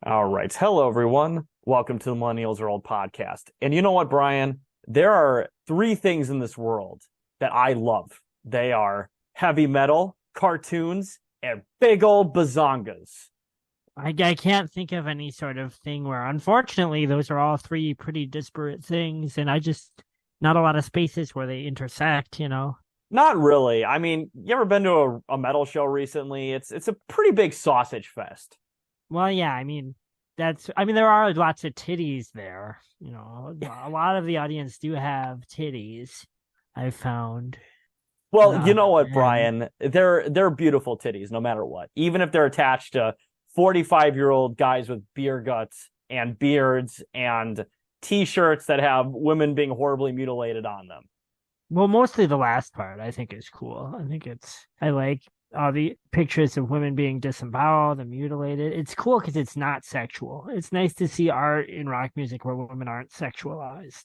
All right. Hello, everyone. Welcome to the Millennials Are Old podcast. And you know what, Brian? There are three things in this world that I love. They are heavy metal, cartoons, and big old bazongas. I can't think of any sort of thing where, unfortunately, those are all three pretty disparate things, and not a lot of spaces where they intersect. Not really. I mean, you ever been to a metal show recently? It's a pretty big sausage fest. Well, yeah, there are lots of titties there. A lot of the audience do have titties, I've found. Well, you know what, And Brian? They're beautiful titties, no matter what. Even if they're attached to 45-year-old guys with beer guts and beards and t-shirts that have women being horribly mutilated on them. well, mostly the last part I think is cool. I like all the pictures of women being disemboweled and mutilated. It's cool because it's not sexual. It's nice to see art in rock music where women aren't sexualized.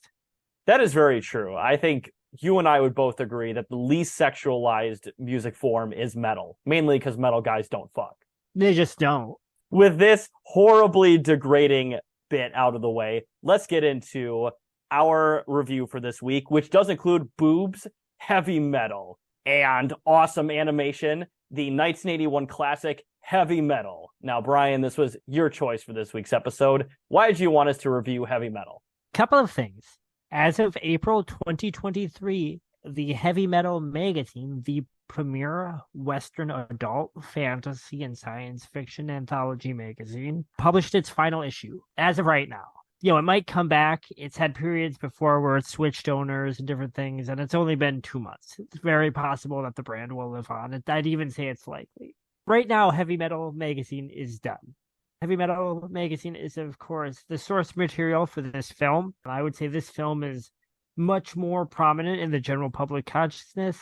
That is very true. I think you and I would both agree that the least sexualized music form is metal, mainly because metal guys don't fuck. They just don't. With this horribly degrading bit out of the way, let's get into our review for this week, which does include boobs, heavy metal, and awesome animation, the 1981 classic Heavy Metal. Now, Brian, this was your choice for this week's episode. Why did you want us to review heavy metal? Couple of things. As of April 2023, the Heavy Metal magazine, the premier Western adult fantasy and science fiction anthology magazine, published its final issue as of right now. It might come back. It's had periods before where it switched owners and different things, and it's only been 2 months. It's very possible that the brand will live on. I'd even say it's likely. Right now, Heavy Metal magazine is done. Heavy Metal magazine is, of course, the source material for this film. I would say this film is much more prominent in the general public consciousness,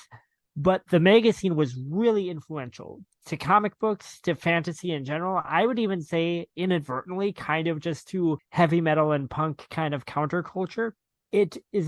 but the magazine was really influential to comic books, to fantasy in general. I would even say inadvertently, kind of just to heavy metal and punk kind of counterculture.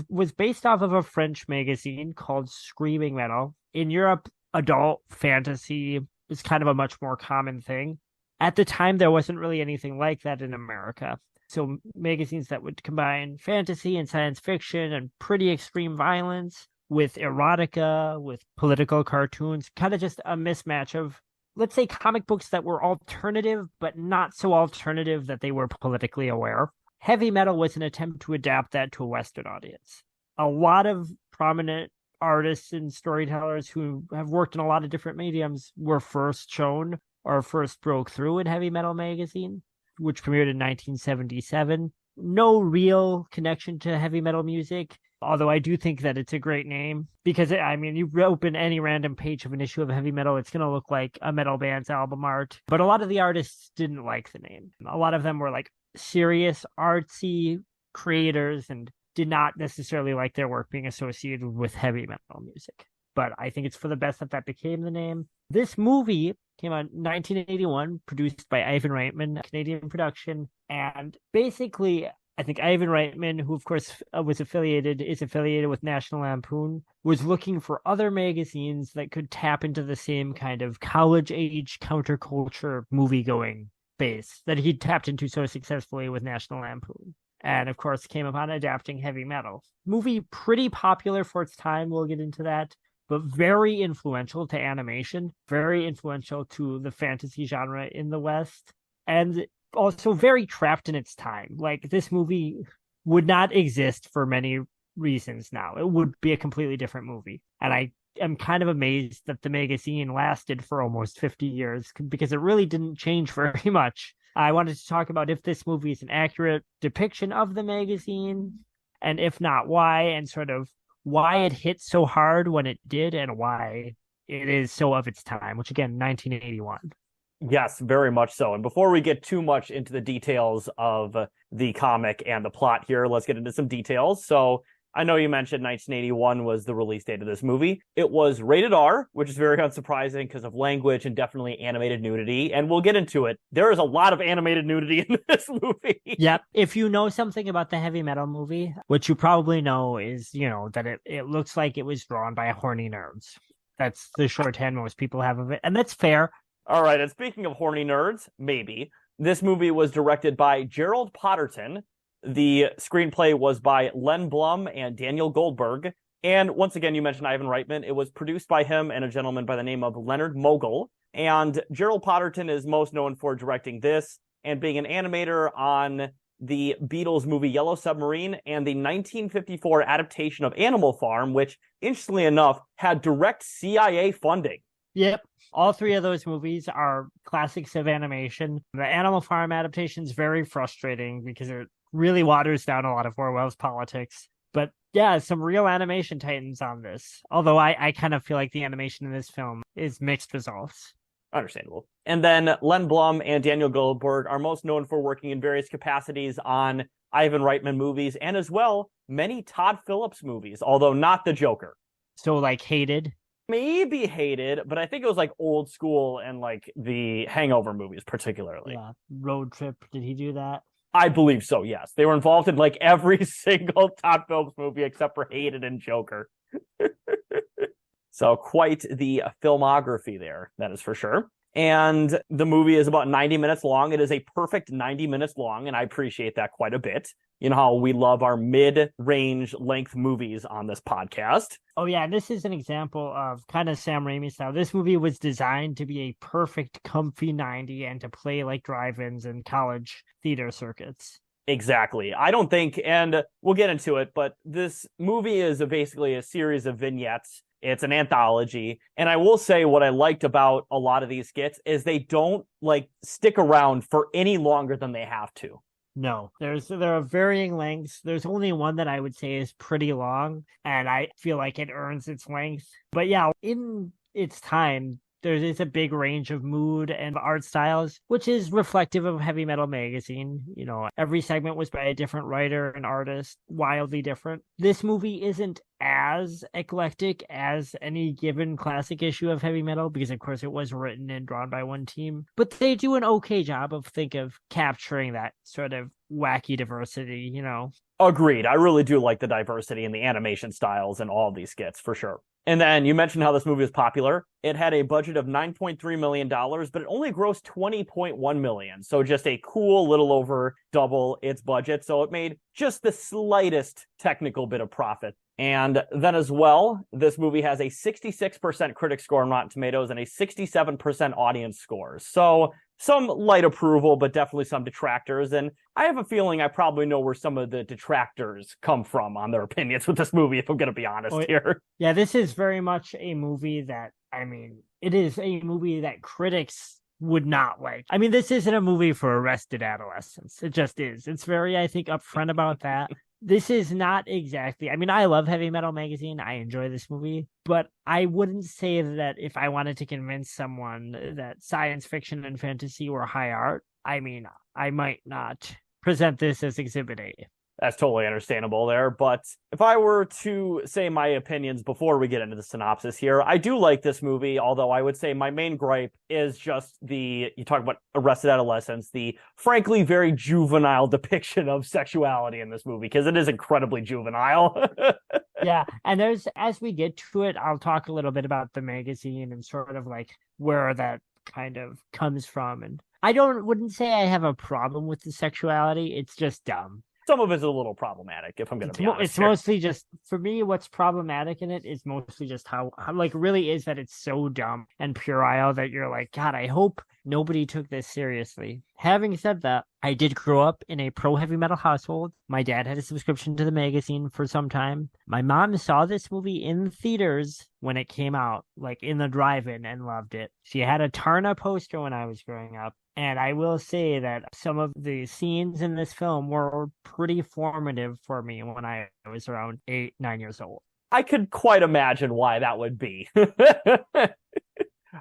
Was based off of a French magazine called Screaming Metal. In Europe, adult fantasy is kind of a much more common thing. At the time, there wasn't really anything like that in America. So magazines that would combine fantasy and science fiction and pretty extreme violence with erotica, with political cartoons, kind of just a mismatch of, let's say, comic books that were alternative, but not so alternative that they were politically aware. Heavy Metal was an attempt to adapt that to a Western audience. A lot of prominent artists and storytellers who have worked in a lot of different mediums were first shown or first broke through in Heavy Metal magazine, which premiered in 1977. No real connection to heavy metal music, although I do think that it's a great name because, you open any random page of an issue of Heavy Metal, it's going to look like a metal band's album art. But a lot of the artists didn't like the name. A lot of them were like serious, artsy creators and did not necessarily like their work being associated with heavy metal music. But I think it's for the best that became the name. This movie came out in 1981, produced by Ivan Reitman, Canadian production. And basically, I think Ivan Reitman, who of course is affiliated with National Lampoon, was looking for other magazines that could tap into the same kind of college-age counterculture movie-going base that he tapped into so successfully with National Lampoon. And of course, came upon adapting Heavy Metal. Movie pretty popular for its time, we'll get into that, but very influential to animation, very influential to the fantasy genre in the West, and also very trapped in its time. Like, this movie would not exist for many reasons now. It would be a completely different movie. And I am kind of amazed that the magazine lasted for almost 50 years because it really didn't change very much. I wanted to talk about if this movie is an accurate depiction of the magazine, and if not, why, and sort of why it hit so hard when it did and why it is so of its time, which again, 1981. Yes, very much so. And before we get too much into the details of the comic and the plot here, let's get into some details. So I know you mentioned 1981 was the release date of this movie. It was rated R, which is very unsurprising because of language and definitely animated nudity. And we'll get into it. There is a lot of animated nudity in this movie. Yep. If you know something about the Heavy Metal movie, what you probably know is, that it looks like it was drawn by horny nerds. That's the shorthand most people have of it. And that's fair. All right. And speaking of horny nerds, maybe. This movie was directed by Gerald Potterton. The screenplay was by Len Blum and Daniel Goldberg. And once again, you mentioned Ivan Reitman. It was produced by him and a gentleman by the name of Leonard Mogul. And Gerald Potterton is most known for directing this and being an animator on the Beatles movie Yellow Submarine and the 1954 adaptation of Animal Farm, which, interestingly enough, had direct CIA funding. Yep. All three of those movies are classics of animation. The Animal Farm adaptation is very frustrating because it really waters down a lot of Orwell's politics. But yeah, some real animation titans on this. Although I kind of feel like the animation in this film is mixed results. Understandable. And then Len Blum and Daniel Goldberg are most known for working in various capacities on Ivan Reitman movies and as well many Todd Phillips movies, although not the Joker. So like Hated? Maybe Hated, but I think it was like Old School and like the Hangover movies particularly. Yeah. Road Trip, did he do that? I believe so, yes. They were involved in like every single Todd Phillips movie except for Hated and Joker. So quite the filmography there, that is for sure. And the movie is about 90 minutes long. It is a perfect 90 minutes long, and I appreciate that quite a bit. You know how we love our mid-range length movies on this podcast. Oh, yeah, this is an example of kind of Sam Raimi style. This movie was designed to be a perfect, comfy 90 and to play like drive-ins and college theater circuits. Exactly. I don't think, and we'll get into it, but this movie is basically a series of vignettes. It's an anthology. And I will say what I liked about a lot of these skits is they don't like stick around for any longer than they have to. No, there are varying lengths. There's only one that I would say is pretty long, and I feel like it earns its length. But yeah, in its time, there is a big range of mood and art styles, which is reflective of Heavy Metal Magazine. You know, every segment was by a different writer and artist, wildly different. This movie isn't as eclectic as any given classic issue of Heavy Metal, because of course it was written and drawn by one team, but they do an okay job of capturing that sort of wacky diversity, you know. Agreed. I really do like the diversity in the animation styles and all of these skits for sure. And then you mentioned how this movie was popular. It had a budget of $9.3 million, but it only grossed $20.1 million. So just a cool little over double its budget. So it made just the slightest technical bit of profit. And then as well, this movie has a 66% critic score on Rotten Tomatoes and a 67% audience score. So some light approval, but definitely some detractors. And I have a feeling I probably know where some of the detractors come from on their opinions with this movie, if I'm going to be honest here. Yeah, this is very much a movie that, I mean, it is a movie that critics would not like. I mean, this isn't a movie for arrested adolescents. It just is. It's very, I think, upfront about that. This is not exactly, I mean, I love Heavy Metal Magazine. I enjoy this movie, but I wouldn't say that if I wanted to convince someone that science fiction and fantasy were high art, I mean, I might not present this as Exhibit A. That's totally understandable there. But if I were to say my opinions before we get into the synopsis here, I do like this movie, although I would say my main gripe is just you talk about arrested adolescence, the frankly very juvenile depiction of sexuality in this movie, because it is incredibly juvenile. Yeah, and as we get to it, I'll talk a little bit about the magazine and sort of like where that kind of comes from. And I wouldn't say I have a problem with the sexuality. It's just dumb. Some of it's a little problematic, if I'm going to be honest. It's mostly just, for me, what's problematic in it is mostly just how like, really is that it's so dumb and puerile that you're like, God, I hope nobody took this seriously. Having said that, I did grow up in a pro-heavy metal household. My dad had a subscription to the magazine for some time. My mom saw this movie in theaters when it came out, like in the drive-in, and loved it. She had a Tarna poster when I was growing up. And I will say that some of the scenes in this film were pretty formative for me when I was around 8, 9 years old. I could quite imagine why that would be.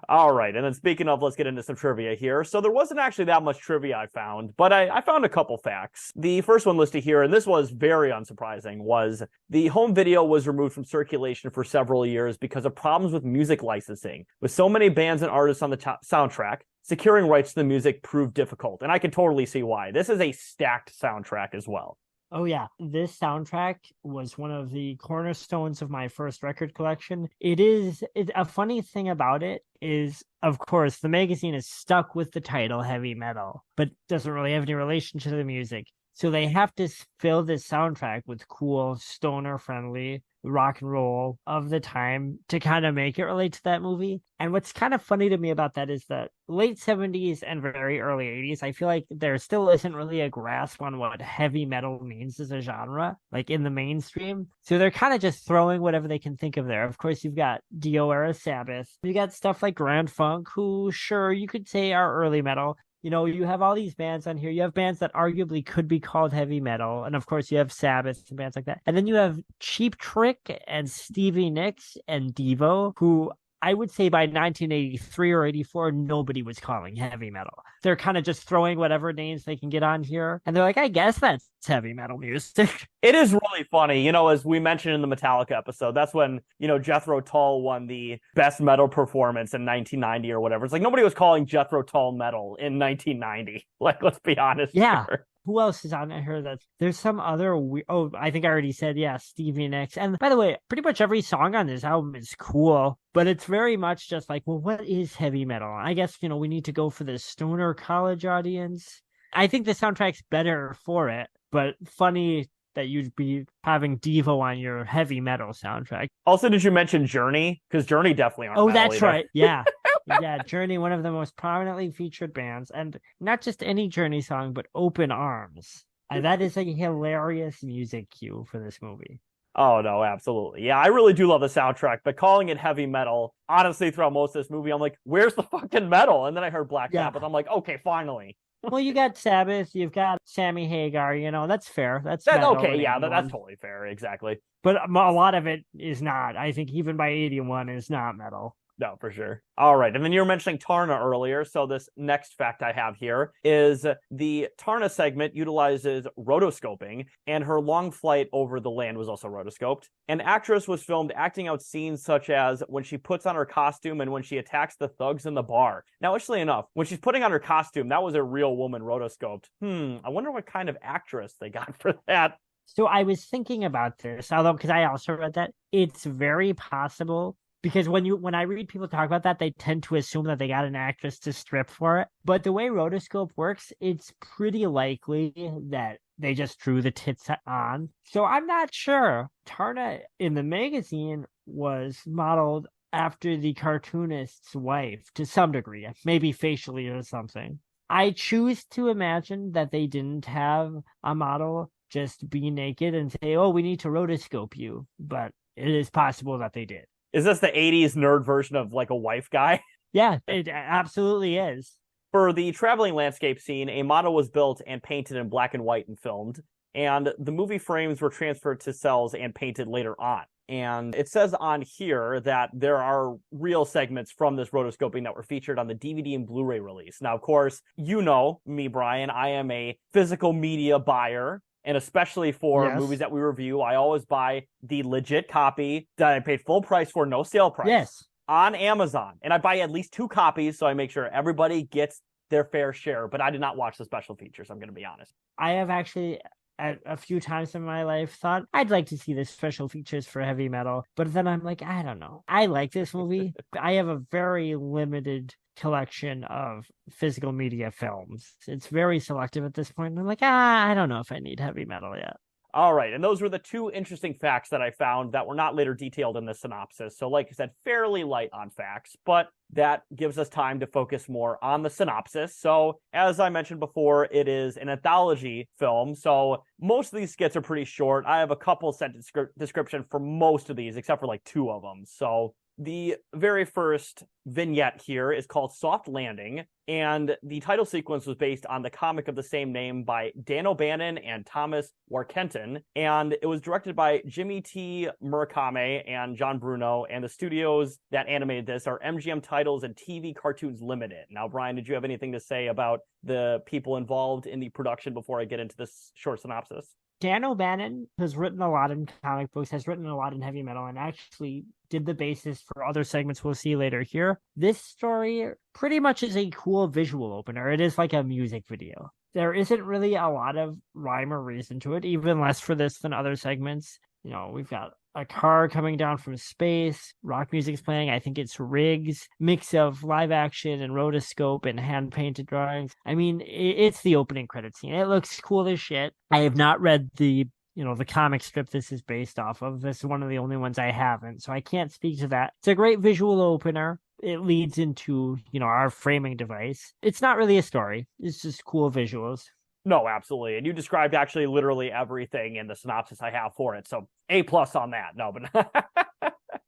All right. And then speaking of, let's get into some trivia here. So there wasn't actually that much trivia I found, but I found a couple facts. The first one listed here, and this was very unsurprising, was the home video was removed from circulation for several years because of problems with music licensing. With so many bands and artists on the soundtrack, securing rights to the music proved difficult. And I can totally see why. This is a stacked soundtrack as well. Oh yeah, this soundtrack was one of the cornerstones of my first record collection. A funny thing about it is, of course, the magazine is stuck with the title heavy metal, but doesn't really have any relation to the music. So they have to fill this soundtrack with cool, stoner friendly rock and roll of the time to kind of make it relate to that movie. And what's kind of funny to me about that is that late 70s and very early 80s, I feel like there still isn't really a grasp on what heavy metal means as a genre, like in the mainstream. So they're kind of just throwing whatever they can think of there. Of course, you've got Dio era Sabbath. You got stuff like Grand Funk, who sure you could say are early metal. You have all these bands on here. You have bands that arguably could be called heavy metal. And of course, you have Sabbath and bands like that. And then you have Cheap Trick and Stevie Nicks and Devo, who I would say by 1983 or 84, nobody was calling heavy metal. They're kind of just throwing whatever names they can get on here. And they're like, I guess that's heavy metal music. It is really funny, as we mentioned in the Metallica episode, that's when, Jethro Tull won the best metal performance in 1990 or whatever. It's like nobody was calling Jethro Tull metal in 1990. Like, let's be honest Yeah. here. Who else is on here? There's some other I think I already said, yeah, Stevie Nicks. And by the way, pretty much every song on this album is cool, but it's very much just like, well, what is heavy metal? I guess, we need to go for the stoner college audience. I think the soundtrack's better for it, but funny that you'd be having Devo on your heavy metal soundtrack. Also, did you mention Journey? Because Journey definitely aren't metal that's either. right. Yeah. Yeah, Journey, one of the most prominently featured bands, and not just any Journey song, but Open Arms. That is a hilarious music cue for this movie. Oh, no, absolutely. Yeah, I really do love the soundtrack, but calling it heavy metal, honestly, throughout most of this movie, I'm like, where's the fucking metal? And then I heard Black Sabbath. I'm like, okay, finally. Well, you got Sabbath, you've got Sammy Hagar, that's fair. That's okay, yeah, that's totally fair, exactly. But a lot of it is not. I think even by 81 is not metal. No, for sure. All right. And then you were mentioning Tarna earlier. So this next fact I have here is the Tarna segment utilizes rotoscoping, and her long flight over the land was also rotoscoped. An actress was filmed acting out scenes such as when she puts on her costume and when she attacks the thugs in the bar. Now, actually enough, when she's putting on her costume, that was a real woman rotoscoped. I wonder what kind of actress they got for that. So I was thinking about this, although because I also read that, it's very possible. Because when I read people talk about that, they tend to assume that they got an actress to strip for it. But the way rotoscope works, it's pretty likely that they just drew the tits on. So I'm not sure. Tarna in the magazine was modeled after the cartoonist's wife to some degree, maybe facially or something. I choose to imagine that they didn't have a model just be naked and say, oh, we need to rotoscope you. But it is possible that they did. Is this the 80s nerd version of like a wife guy? Yeah, it absolutely is. For the traveling landscape scene, a model was built and painted in black and white and filmed, and the movie frames were transferred to cells and painted later on. And it says on here that there are real segments from this rotoscoping that were featured on the DVD and Blu-ray release. Now, of course, you know me, Brian, I am a physical media buyer. And especially for movies that we review, I always buy the legit copy that I paid full price for, no sale price, on Amazon. And I buy at least 2 copies, so I make sure everybody gets their fair share. But I did not watch the special features, I'm going to be honest. I have actually, at a few times in my life, thought I'd like to see the special features for heavy metal. But then I'm like, I don't know. I like this movie. I have a very limited collection of physical media films. It's very selective at this point. And I'm like, I don't know if I need heavy metal yet. All right. And those were the 2 interesting facts that I found that were not later detailed in the synopsis. So like I said, fairly light on facts, but that gives us time to focus more on the synopsis. So as I mentioned before, it is an anthology film. So most of these skits are pretty short. I have a couple sentence description for most of these, except for like 2 of them. So the very first vignette here is called Soft Landing, and the title sequence was based on the comic of the same name by Dan O'Bannon and Thomas Warkentin, and it was directed by Jimmy T. Murakami and John Bruno, and the studios that animated this are MGM Titles and TV Cartoons Limited. Now, Brian, did you have anything to say about the people involved in the production before I get into this short synopsis? Dan O'Bannon has written a lot in comic books, has written a lot in heavy metal, and actually did the basis for other segments we'll see later here. This story pretty much is a cool visual opener. It is like a music video. There isn't really a lot of rhyme or reason to it, even less for this than other segments. We've got a car coming down from space, rock music's playing. I think it's Riggs, mix of live action and rotoscope and hand painted drawings. I mean, it's the opening credit scene. It looks cool as shit. I have not read the comic strip this is based off of. This is one of the only ones I haven't, so I can't speak to that. It's a great visual opener. It leads into, our framing device. It's not really a story. It's just cool visuals. No, absolutely. And you described actually literally everything in the synopsis I have for it. So A+ on that. No, but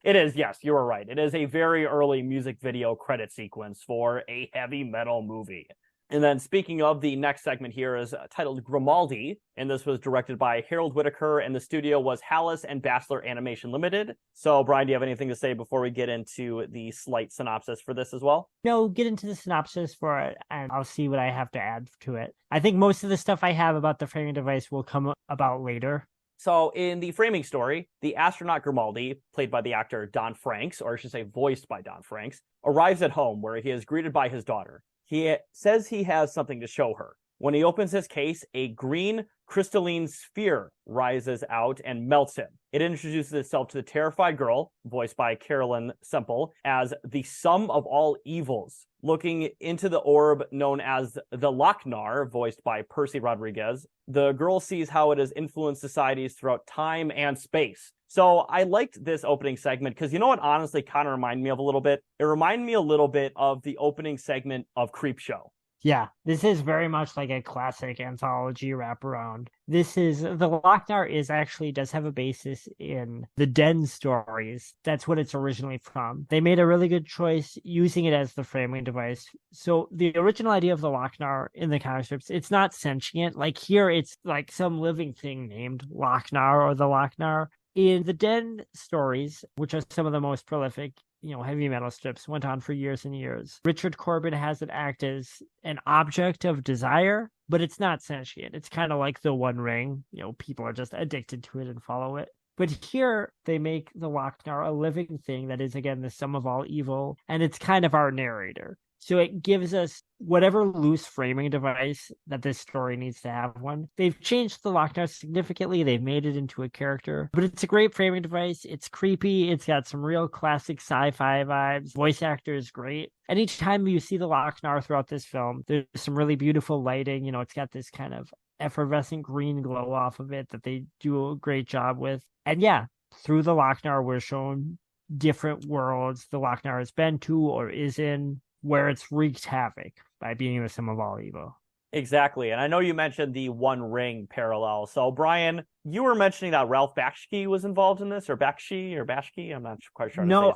it is, yes, you were right. It is a very early music video credit sequence for a heavy metal movie. And then speaking of, the next segment here is titled Grimaldi, and this was directed by Harold Whitaker, and the studio was Hallis and Bassler Animation Limited. So, Brian, do you have anything to say before we get into the slight synopsis for this as well? No, get into the synopsis for it, and I'll see what I have to add to it. I think most of the stuff I have about the framing device will come about later. So, in the framing story, the astronaut Grimaldi, played by the actor Don Franks, or I should say voiced by Don Franks, arrives at home where he is greeted by his daughter. He says he has something to show her. When he opens his case, a green crystalline sphere rises out and melts him. It introduces itself to the terrified girl, voiced by Carolyn Semple, as the sum of all evils. Looking into the orb known as the Lochnar, voiced by Percy Rodriguez, the girl sees how it has influenced societies throughout time and space. So I liked this opening segment because you know what honestly kind of reminded me of a little bit? It reminded me a little bit of the opening segment of Creepshow. Yeah, this is very much like a classic anthology wraparound. The Lochnar does have a basis in the Den stories. That's what it's originally from. They made a really good choice using it as the framing device. So the original idea of the Lochnar in the comic strips, it's not sentient. Like here, it's like some living thing named Lochnar or the Lochnar. In the Den stories, which are some of the most prolific, heavy metal strips, went on for years and years. Richard Corbin has it act as an object of desire, but it's not sentient. It's kind of like the One Ring. People are just addicted to it and follow it. But here, they make the Lochnar a living thing that is, again, the sum of all evil, and it's kind of our narrator. So it gives us whatever loose framing device that this story needs to have one. They've changed the Lochnar significantly. They've made it into a character, but it's a great framing device. It's creepy. It's got some real classic sci-fi vibes. Voice actor is great. Anytime you see the Lochnar throughout this film, there's some really beautiful lighting. It's got this kind of effervescent green glow off of it that they do a great job with. And yeah, through the Lochnar, we're shown different worlds the Lochnar has been to or is in, where it's wreaked havoc by being the sum of all evil. Exactly. And I know you mentioned the One Ring parallel. So, Brian, you were mentioning that Ralph Bakshi was involved in this, or Bakshi, or Bashki. I'm not quite sure. No,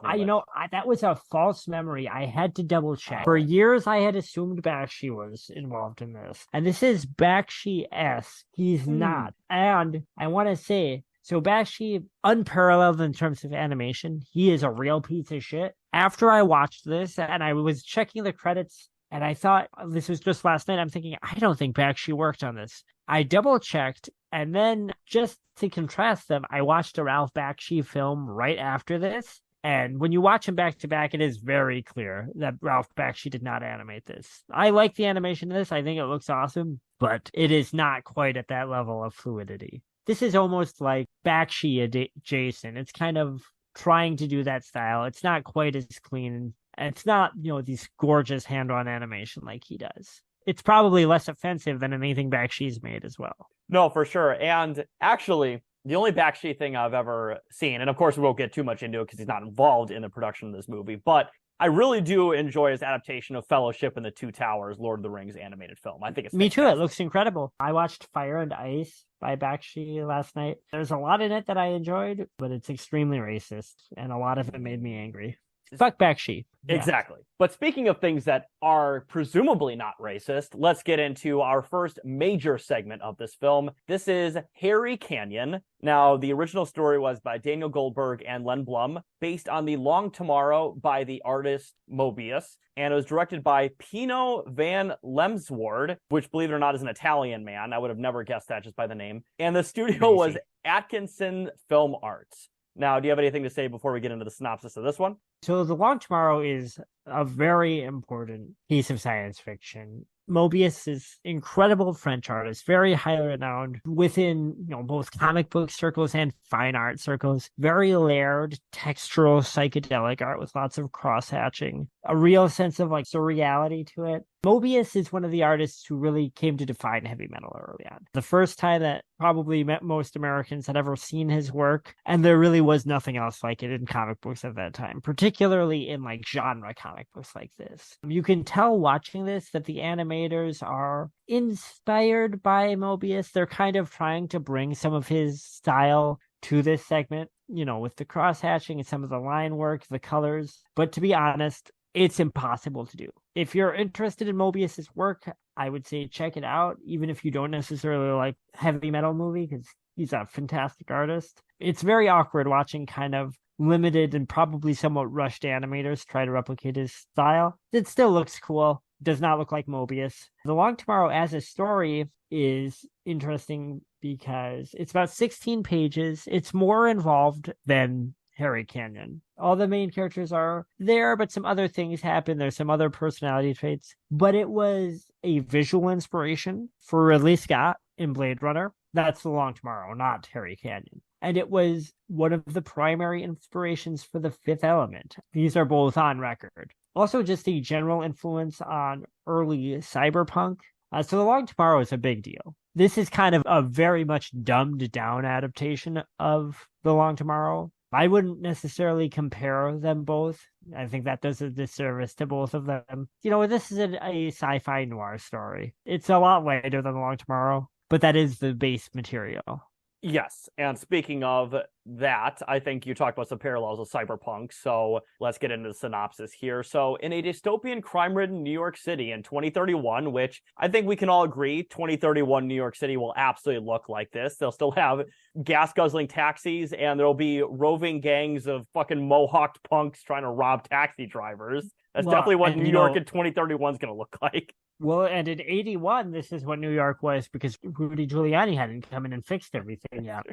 that was a false memory. I had to double check. For years, I had assumed Bakshi was involved in this. And this is Bakshi-esque. He's not. And I want to say, so Bakshi, unparalleled in terms of animation, he is a real piece of shit. After I watched this and I was checking the credits and I thought this was just last night, I'm thinking, I don't think Bakshi worked on this. I double checked, and then just to contrast them, I watched a Ralph Bakshi film right after this. And when you watch them back to back, it is very clear that Ralph Bakshi did not animate this. I like the animation of this. I think it looks awesome, but it is not quite at that level of fluidity. This is almost like Bakshi adjacent. It's kind of trying to do that style. It's not quite as clean. It's not, these gorgeous hand-on animation like he does. It's probably less offensive than anything Bakshi's made as well. No, for sure. And actually, the only Bakshi thing I've ever seen, and of course we won't get too much into it because he's not involved in the production of this movie, but I really do enjoy his adaptation of Fellowship in the Two Towers, Lord of the Rings animated film. I think it's Me too. It looks incredible. I watched Fire and Ice by Bakshi last night. There's a lot in it that I enjoyed, but it's extremely racist, and a lot of it made me angry. Fuck Bakshi. Yeah. Exactly. But speaking of things that are presumably not racist, let's get into our first major segment of this film. This is Harry Canyon. Now, the original story was by Daniel Goldberg and Len Blum, based on The Long Tomorrow by the artist Mobius, and it was directed by Pino van Lemswoord, which, believe it or not, is an Italian man. I would have never guessed that just by the name. And the studio was Atkinson Film Arts. Now, do you have anything to say before we get into the synopsis of this one? So The Long Tomorrow is a very important piece of science fiction. Mobius is incredible French artist, very highly renowned within, both comic book circles and fine art circles. Very layered, textural, psychedelic art with lots of cross hatching, a real sense of like surreality to it. Mobius is one of the artists who really came to define heavy metal early on. The first time that probably most Americans had ever seen his work, and there really was nothing else like it in comic books at that time, particularly in like genre comic books like this. You can tell watching this that the animators are inspired by Mobius. They're kind of trying to bring some of his style to this segment, with the cross hatching and some of the line work, the colors. But to be honest, it's impossible to do. If you're interested in Mobius's work, I would say check it out, even if you don't necessarily like heavy metal movie, because he's a fantastic artist. It's very awkward watching kind of limited and probably somewhat rushed animators try to replicate his style. It still looks cool. Does not look like Mobius. The Long Tomorrow as a story is interesting because it's about 16 pages. It's more involved than Harry Canyon. All the main characters are there, but some other things happen. There's some other personality traits. But it was a visual inspiration for Ridley Scott in Blade Runner. That's The Long Tomorrow, not Harry Canyon. And it was one of the primary inspirations for The Fifth Element. These are both on record. Also, just a general influence on early cyberpunk. So The Long Tomorrow is a big deal. This is kind of a very much dumbed down adaptation of The Long Tomorrow. I wouldn't necessarily compare them both. I think that does a disservice to both of them. This is a sci-fi noir story. It's a lot later than The Long Tomorrow, but that is the base material. Yes, and speaking of that, I think you talked about some parallels with cyberpunk, so let's get into the synopsis here. So, in a dystopian crime-ridden New York City in 2031, which I think we can all agree, 2031 New York City will absolutely look like this. They'll still have gas-guzzling taxis, and there'll be roving gangs of fucking mohawked punks trying to rob taxi drivers. That's definitely what New York in 2031 is going to look like. Well, and in 81, this is what New York was because Rudy Giuliani hadn't come in and fixed everything yet.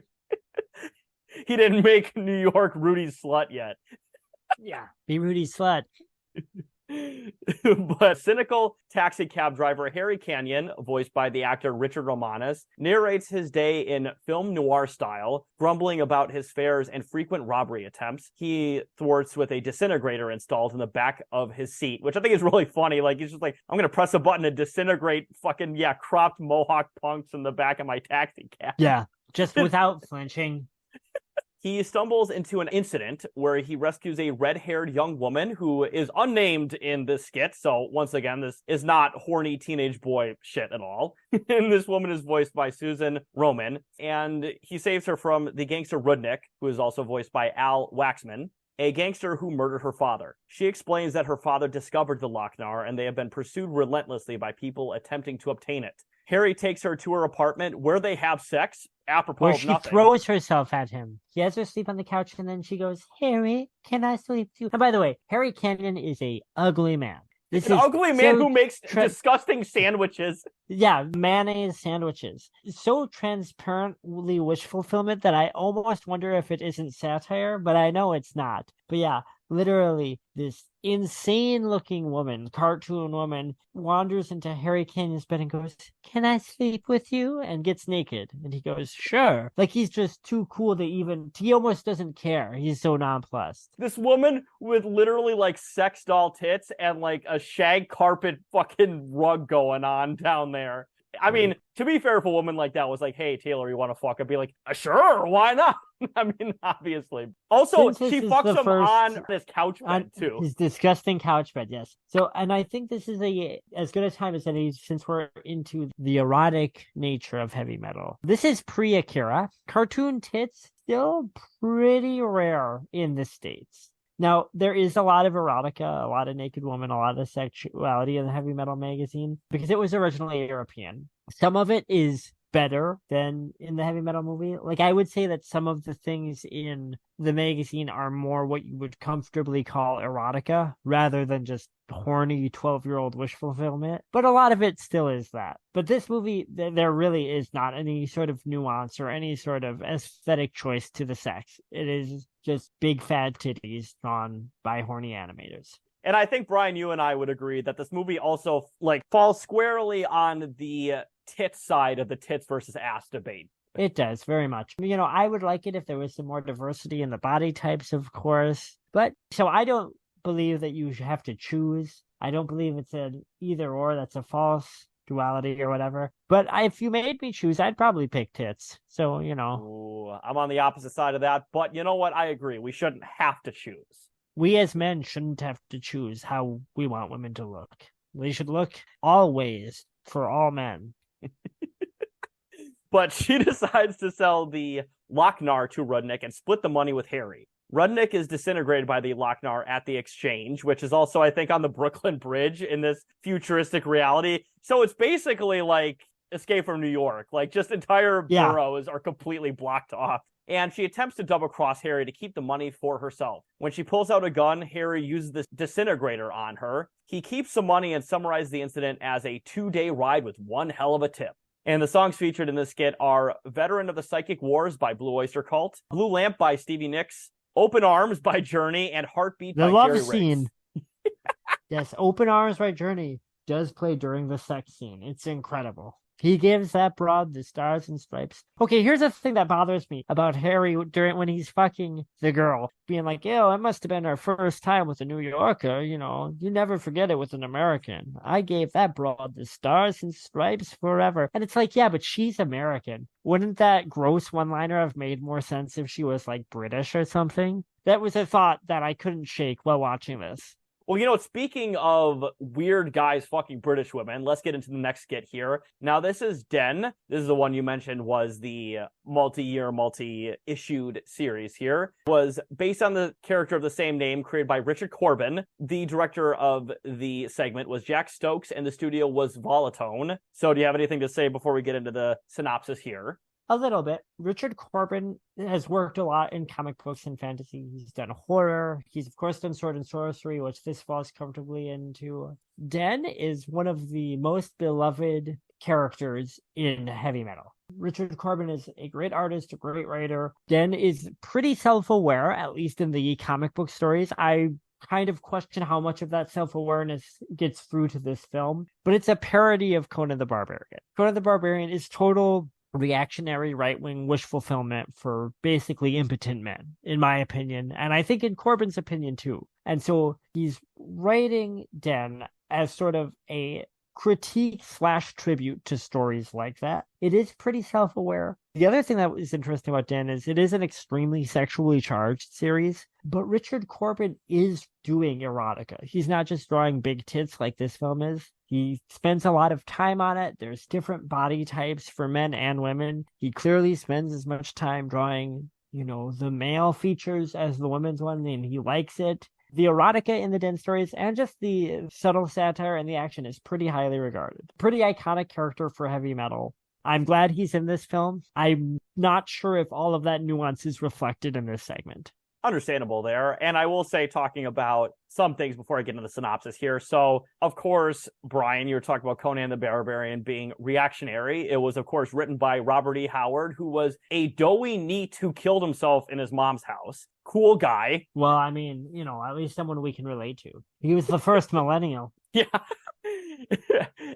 He didn't make New York Rudy's slut yet. Yeah, be Rudy's slut. But cynical taxi cab driver Harry Canyon, voiced by the actor Richard Romanus, narrates his day in film noir style, grumbling about his fares and frequent robbery attempts. He thwarts with a disintegrator installed in the back of his seat, which I think is really funny. Like, he's just like, I'm going to press a button and disintegrate fucking, cropped mohawk punks in the back of my taxi cab. Yeah, just without flinching. He stumbles into an incident where he rescues a red-haired young woman who is unnamed in this skit. So once again, this is not horny teenage boy shit at all. And this woman is voiced by Susan Roman. And he saves her from the gangster Rudnick, who is also voiced by Al Waxman, a gangster who murdered her father. She explains that her father discovered the Lochnar and they have been pursued relentlessly by people attempting to obtain it. Harry takes her to her apartment where they have sex, apropos where of she nothing. Throws herself at him. He has her sleep on the couch and then she goes, Harry, can I sleep too? And by the way, Harry Canyon is a ugly man. This is an ugly man who makes disgusting sandwiches. Yeah, mayonnaise sandwiches. So transparently wish fulfillment that I almost wonder if it isn't satire, but I know it's not. But yeah, literally, this insane looking woman, cartoon woman, wanders into Harry Canyon's bed and goes, can I sleep with you? And gets naked. And he goes, sure. Like, he's just too cool to he almost doesn't care. He's so nonplussed. This woman with literally like sex doll tits and like a shag carpet fucking rug going on down there. I mean, to be fair, if a woman like that was like, hey, Taylor, you want to fuck? I'd be like, sure, why not? I mean, obviously. Also, she fucks him on his couch bed, too. His disgusting couch bed, yes. So, and I think this is as good a time as any since we're into the erotic nature of heavy metal. This is pre-Akira. Cartoon tits, still pretty rare in the States. Now, there is a lot of erotica, a lot of naked women, a lot of sexuality in the heavy metal magazine because it was originally European. Some of it is better than in the heavy metal movie. Like, I would say that some of the things in the magazine are more what you would comfortably call erotica rather than just horny 12-year-old wish fulfillment. But a lot of it still is that. But this movie, there really is not any sort of nuance or any sort of aesthetic choice to the sex. It is just big fat titties drawn by horny animators. And I think, Brian, you and I would agree that this movie also like falls squarely on the tits side of the tits versus ass debate. It does, very much. I would like it if there was some more diversity in the body types, of course. But so I don't believe that you should have to choose. I don't believe it's an either or. That's a false duality or whatever. But if you made me choose, I'd probably pick tits. So, Ooh, I'm on the opposite side of that. But you know what? I agree. We shouldn't have to choose. We as men shouldn't have to choose how we want women to look. They should look always for all men. But she decides to sell the Lochnar to Rudnick and split the money with Harry. Rudnick is disintegrated by the Lochnar at the exchange, which is also, I think, on the Brooklyn Bridge in this futuristic reality. So it's basically like Escape from New York. Like, just entire boroughs are completely blocked off. And she attempts to double-cross Harry to keep the money for herself. When she pulls out a gun, Harry uses this disintegrator on her. He keeps the money and summarizes the incident as a 2-day ride with one hell of a tip. And the songs featured in this skit are Veteran of the Psychic Wars by Blue Oyster Cult, Blue Lamp by Stevie Nicks, Open Arms by Journey, and Heartbeat by Jerry The Riggs. love scene. Yes, Open Arms by Journey does play during the sex scene. It's incredible. He gives that broad the stars and stripes. Okay, here's the thing that bothers me about Harry when he's fucking the girl, being like, "Yo, it must have been our first time with a New Yorker. You never forget it with an American. I gave that broad the stars and stripes forever." And it's like, yeah, but she's American. Wouldn't that gross one-liner have made more sense if she was like British or something? That was a thought that I couldn't shake while watching this. Well, speaking of weird guys fucking British women, let's get into the next skit here. Now, this is Den. This is the one you mentioned was the multi-year, multi-issued series here. It was based on the character of the same name created by Richard Corbin. The director of the segment was Jack Stokes, and the studio was Volatone. So do you have anything to say before we get into the synopsis here? A little bit. Richard Corbin has worked a lot in comic books and fantasy. He's done horror. He's, of course, done sword and sorcery, which this falls comfortably into. Den is one of the most beloved characters in heavy metal. Richard Corbin is a great artist, a great writer. Den is pretty self-aware, at least in the comic book stories. I kind of question how much of that self-awareness gets through to this film, but it's a parody of Conan the Barbarian. Conan the Barbarian is total reactionary right-wing wish fulfillment for basically impotent men, in my opinion, and I think in Corbin's opinion too. And so he's writing Den as sort of a critique / tribute to stories like that. It is pretty self-aware. The other thing that is interesting about Den is it is an extremely sexually charged series, but Richard Corbin is doing erotica. He's not just drawing big tits like this film is. He spends a lot of time on it. There's different body types for men and women. He clearly spends as much time drawing, the male features as the women's one, and he likes it. The erotica in the Den stories and just the subtle satire and the action is pretty highly regarded. Pretty iconic character for heavy metal. I'm glad he's in this film. I'm not sure if all of that nuance is reflected in this segment. Understandable there. And I will say, talking about some things before I get into the synopsis here. So, of course, Brian, you were talking about Conan the Barbarian being reactionary. It was, of course, written by Robert E. Howard, who was a doughy NEET who killed himself in his mom's house. Cool guy. Well, I mean, at least someone we can relate to. He was the first millennial. Yeah.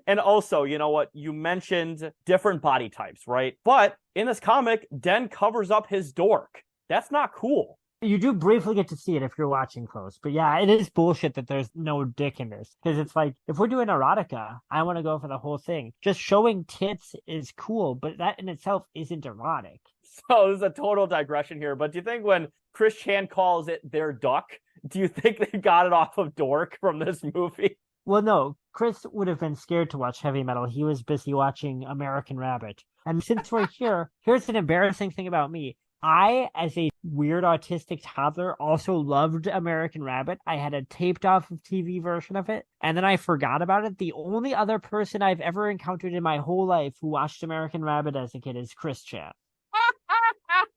And also, you know what? You mentioned different body types, right? But in this comic, Den covers up his dork. That's not cool. You do briefly get to see it if you're watching close. But yeah, it is bullshit that there's no dick in this. Because it's like, if we're doing erotica, I want to go for the whole thing. Just showing tits is cool, but that in itself isn't erotic. So this is a total digression here. But do you think when Chris Chan calls it their duck, do you think they got it off of dork from this movie? Well, no. Chris would have been scared to watch heavy metal. He was busy watching American Rabbit. And since we're here, here's an embarrassing thing about me. I, as a weird autistic toddler, also loved American Rabbit. I had a taped off of TV version of it, and then I forgot about it. The only other person I've ever encountered in my whole life who watched American Rabbit as a kid is Chris Chan.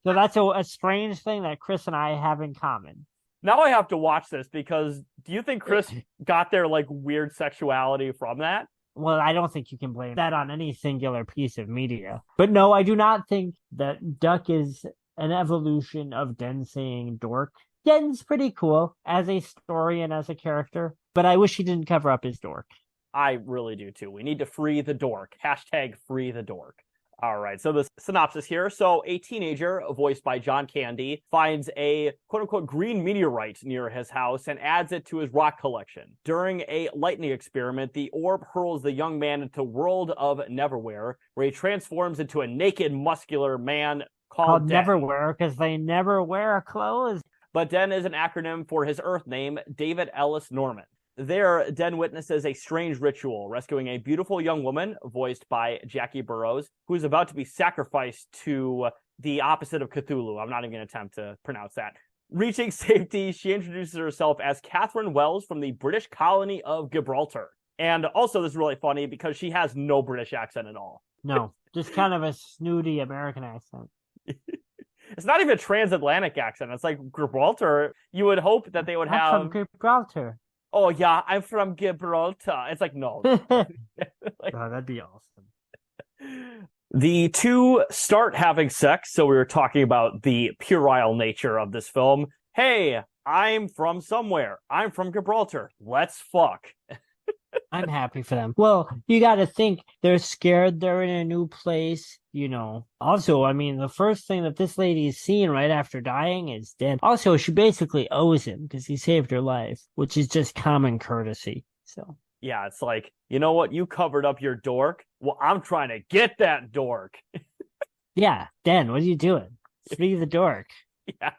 So that's a strange thing that Chris and I have in common. Now I have to watch this because do you think Chris got their weird sexuality from that? Well, I don't think you can blame that on any singular piece of media. But no, I do not think that Duck is an evolution of Den saying dork. Den's pretty cool as a story and as a character. But I wish he didn't cover up his dork. I really do too. We need to free the dork. Hashtag free the dork. All right, so the synopsis here. So a teenager, voiced by John Candy, finds a quote-unquote green meteorite near his house and adds it to his rock collection. During a lightning experiment, the orb hurls the young man into the world of Neverwhere, where he transforms into a naked, muscular man called Den. Neverwhere, because they never wear clothes. But Den is an acronym for his Earth name, David Ellis Norman. There, Den witnesses a strange ritual, rescuing a beautiful young woman, voiced by Jackie Burroughs, who is about to be sacrificed to the opposite of Cthulhu. I'm not even going to attempt to pronounce that. Reaching safety, she introduces herself as Catherine Wells from the British colony of Gibraltar. And also, this is really funny because she has no British accent at all. No, just kind of a snooty American accent. It's not even a transatlantic accent. It's like Gibraltar. You would hope that they would have... I'm from Gibraltar. Oh, yeah, I'm from Gibraltar. It's like, no. Like, oh, that'd be awesome. The two start having sex, so we were talking about the puerile nature of this film. Hey, I'm from somewhere. I'm from Gibraltar. Let's fuck. I'm happy for them. Well, you got to think they're scared. They're in a new place, you know. Also, I mean, the first thing that this lady is seeing right after dying is dead. Also, she basically owes him because he saved her life, which is just common courtesy. So, yeah, it's like, you know what? You covered up your dork. Well, I'm trying to get that dork. Yeah, Den, what are you doing? Free the dork. Yeah.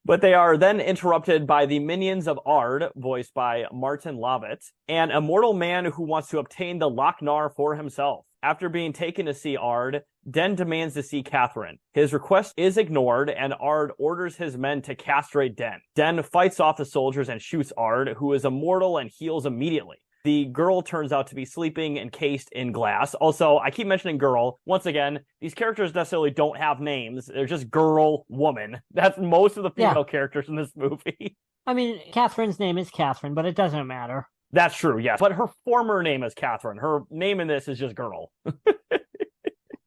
But they are then interrupted by the minions of Ard, voiced by Martin Lovett, and a mortal man who wants to obtain the Lochnar for himself. After being taken to see Ard, Den demands to see Catherine. His request is ignored, and Ard orders his men to castrate Den. Den fights off the soldiers and shoots Ard, who is immortal and heals immediately. The girl turns out to be sleeping encased in glass. Also, I keep mentioning girl. Once again, these characters necessarily don't have names. They're just girl, woman. That's most of the female characters in this movie. I mean, Catherine's name is Catherine, but it doesn't matter. That's true, yes. But her former name is Catherine. Her name in this is just girl.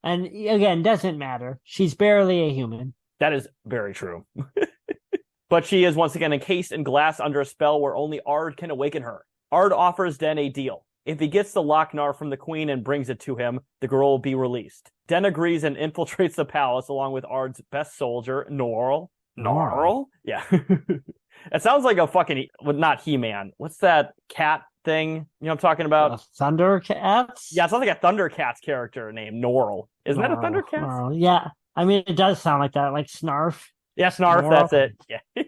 And again, doesn't matter. She's barely a human. That is very true. But she is once again encased in glass under a spell where only Ard can awaken her. Ard offers Den a deal. If he gets the Lochnar from the queen and brings it to him, the girl will be released. Den agrees and infiltrates the palace along with Ard's best soldier, Norl. Norl? Yeah. It sounds like a fucking, well, not He-Man. What's that cat thing? You know what I'm talking about? Thundercats? Yeah, it sounds like a Thundercats character named Norl. Isn't that a Thundercats? Norl. Yeah. I mean, it does sound like that, like Snarf. Yeah, Snarf, Norl. That's it. Yeah.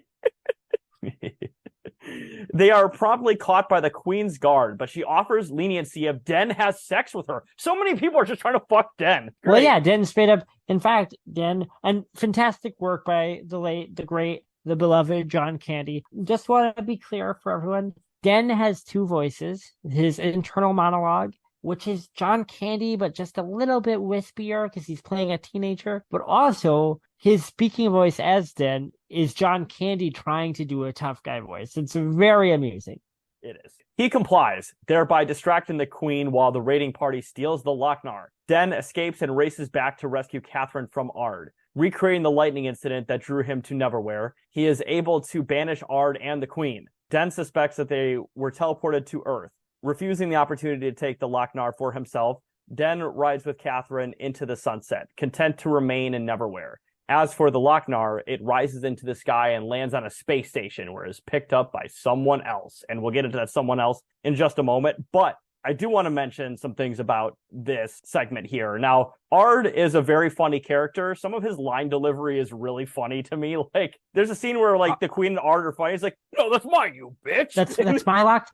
They are promptly caught by the Queen's Guard, but she offers leniency if Den has sex with her. So many people are just trying to fuck Den. Great. Well, yeah, Den straight up. In fact, Den, and fantastic work by the late, the great, the beloved John Candy. Just want to be clear for everyone. Den has two voices. His internal monologue, which is John Candy, but just a little bit wispier because he's playing a teenager. But also, his speaking voice as Den is John Candy trying to do a tough guy voice. It's very amusing. It is. He complies, thereby distracting the queen while the raiding party steals the Lochnar. Den escapes and races back to rescue Catherine from Ard. Recreating the lightning incident that drew him to Neverwhere, he is able to banish Ard and the queen. Den suspects that they were teleported to Earth. Refusing the opportunity to take the Lochnar for himself, Den rides with Catherine into the sunset, content to remain in Neverwhere. As for the Lochnar, it rises into the sky and lands on a space station where it is picked up by someone else. And we'll get into that someone else in just a moment. But I do want to mention some things about this segment here. Now, Ard is a very funny character. Some of his line delivery is really funny to me. Like, there's a scene where, like, the Queen and Ard are fighting. He's like, no, that's mine, you bitch. That's my lock.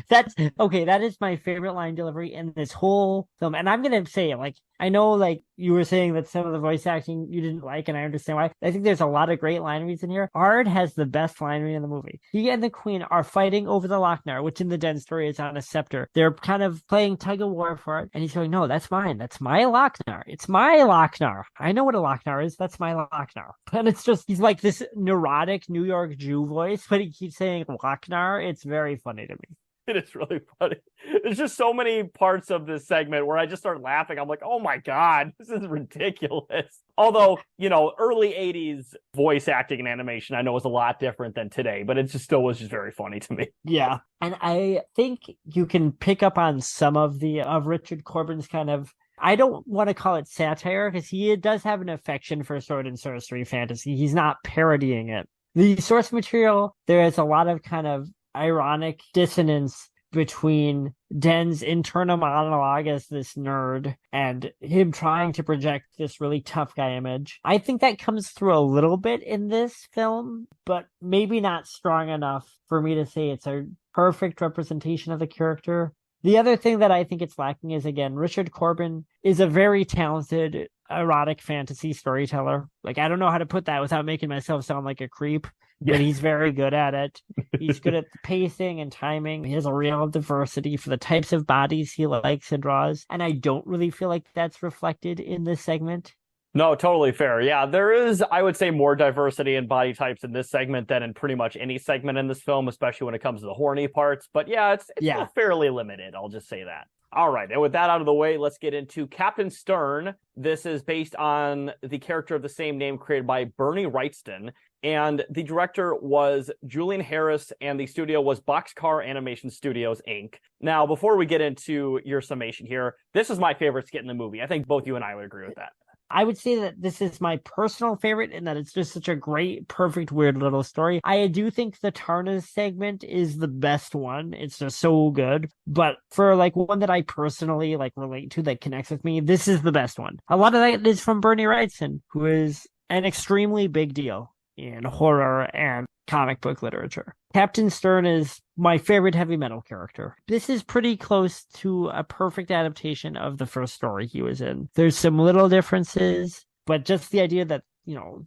That's okay. That is my favorite line delivery in this whole film. And I'm going to say it, like, I know, like, you were saying that some of the voice acting you didn't like, and I understand why. I think there's a lot of great line reads in here. Ard has the best line read in the movie. He and the Queen are fighting over the Lochnar, which in the Den story is on a scepter. They're kind of playing tug of war for it, and he's going, no, that's mine. That's my Lochnar. It's my Lochnar. I know what a Lochnar is. That's my Lochnar. And it's just, he's like this neurotic New York Jew voice, but he keeps saying Lochnar. It's very funny to me. It is really funny. There's just so many parts of this segment where I just start laughing. I'm like, oh my God, this is ridiculous. Although, early 80s voice acting and animation I know is a lot different than today, but it just still was just very funny to me. Yeah. And I think you can pick up on some of Richard Corbin's kind of, I don't want to call it satire because he does have an affection for sword and sorcery fantasy. He's not parodying it. The source material, there is a lot of kind of ironic dissonance between Den's internal monologue as this nerd and him trying to project this really tough guy image. I think that comes through a little bit in this film, but maybe not strong enough for me to say it's a perfect representation of the character. The other thing that I think it's lacking is, again, Richard Corbin is a very talented erotic fantasy storyteller. Like, I don't know how to put that without making myself sound like a creep, but he's very good at it. He's good at the pacing and timing. He has a real diversity for the types of bodies he likes and draws. And I don't really feel like that's reflected in this segment. No, totally fair. Yeah, there is, I would say, more diversity in body types in this segment than in pretty much any segment in this film, especially when it comes to the horny parts. But yeah, it's still fairly limited. I'll just say that. All right. And with that out of the way, let's get into Captain Stern. This is based on the character of the same name created by Bernie Wrightston. And the director was Julian Harris, and the studio was Boxcar Animation Studios, Inc. Now, before we get into your summation here, this is my favorite skit in the movie. I think both you and I would agree with that. I would say that this is my personal favorite in that it's just such a great, perfect, weird little story. I do think the Tarnas segment is the best one. It's just so good. But for one that I personally relate to that connects with me, this is the best one. A lot of that is from Bernie Wrightson, who is an extremely big deal in horror and comic book literature. Captain Stern is my favorite heavy metal character. This is pretty close to a perfect adaptation of the first story he was in. There's some little differences, but just the idea that,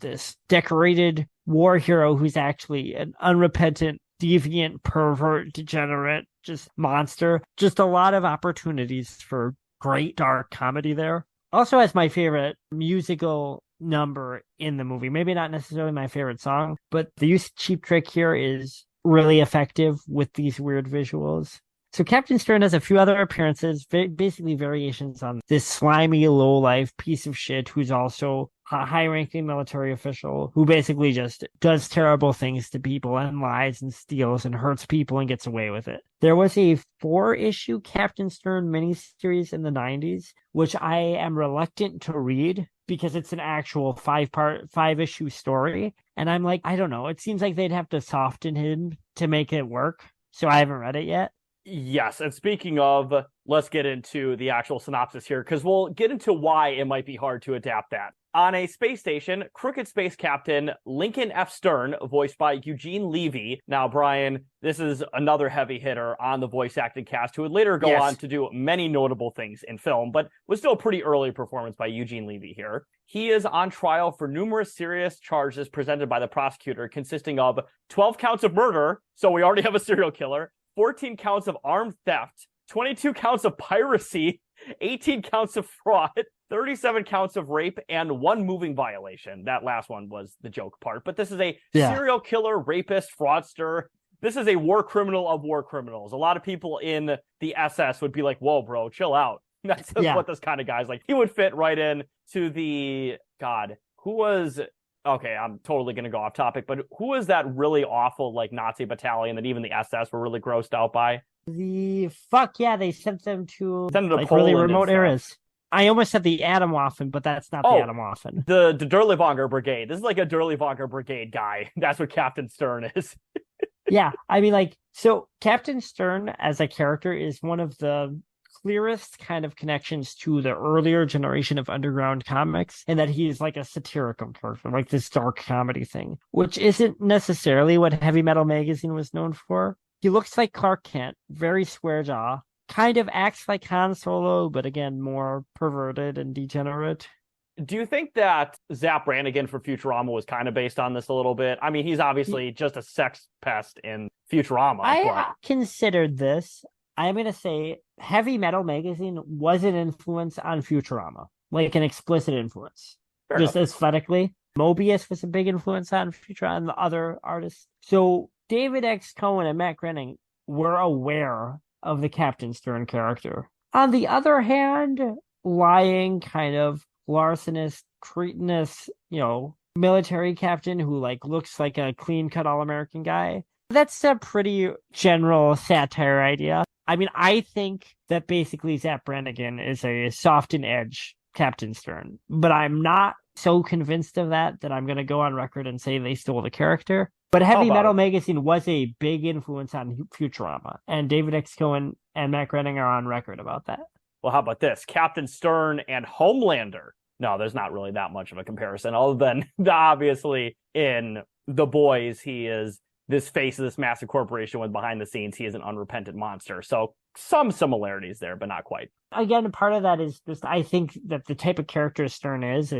this decorated war hero who's actually an unrepentant, deviant, pervert, degenerate, just monster. Just a lot of opportunities for great dark comedy there. Also has my favorite musical number in the movie. Maybe not necessarily my favorite song, but the use of Cheap Trick here is really effective with these weird visuals. So Captain Stern has a few other appearances, basically variations on this slimy, low-life piece of shit who's also a high-ranking military official who basically just does terrible things to people and lies and steals and hurts people and gets away with it. There was a 4-issue Captain Stern miniseries in the 90s, which I am reluctant to read because it's an actual 5-issue story. And I'm like, I don't know. It seems like they'd have to soften him to make it work. So I haven't read it yet. Yes, and speaking of, let's get into the actual synopsis here, because we'll get into why it might be hard to adapt that. On a space station, crooked space captain Lincoln F. Stern, voiced by Eugene Levy. Now, Brian, this is another heavy hitter on the voice acting cast who would later go on to do many notable things in film, but was still a pretty early performance by Eugene Levy here. He is on trial for numerous serious charges presented by the prosecutor, consisting of 12 counts of murder, so we already have a serial killer, 14 counts of armed theft, 22 counts of piracy, 18 counts of fraud, 37 counts of rape, and 1 moving violation. That last one was the joke part. But this is a serial killer, rapist, fraudster. This is a war criminal of war criminals. A lot of people in the SS would be like, whoa, bro, chill out. That's what this kind of guy's like. He would fit right in to the, okay, I'm totally going to go off topic, but who was that really awful, Nazi battalion that even the SS were really grossed out by? They sent them to Poland really remote areas. I almost said the Atomwaffen, but that's not the Atomwaffen. The Durlevanger Brigade. This is like a Durlevanger Brigade guy. That's what Captain Stern is. Yeah, I mean, so Captain Stern as a character is one of the clearest kind of connections to the earlier generation of underground comics, and that he is like a satirical character, like this dark comedy thing, which isn't necessarily what Heavy Metal Magazine was known for. He looks like Clark Kent, very square jaw, kind of acts like Han Solo, but again, more perverted and degenerate. Do you think that Zap Brannigan for Futurama was kind of based on this a little bit? I mean, he's obviously just a sex pest in Futurama. I considered this. I'm going to say Heavy Metal Magazine was an influence on Futurama, like an explicit influence, just aesthetically. Mobius was a big influence on Futurama and the other artists. So David X. Cohen and Matt Groening we're aware of the Captain Stern character. On the other hand, lying, kind of larcenous, cretinous, military captain who like looks like a clean-cut all-American guy. That's a pretty general satire idea. I mean, I think that basically Zap Brannigan is a soft and edge Captain Stern, but I'm not so convinced of that I'm going to go on record and say they stole the character. But Heavy Metal Magazine was a big influence on Futurama, and David X. Cohen and Matt Groening are on record about that. Well, how about this? Captain Stern and Homelander. No, there's not really that much of a comparison, other than obviously in The Boys, he is this face of this massive corporation with behind the scenes, he is an unrepentant monster. So some similarities there, but not quite. Again, part of that is just, I think that the type of character Stern is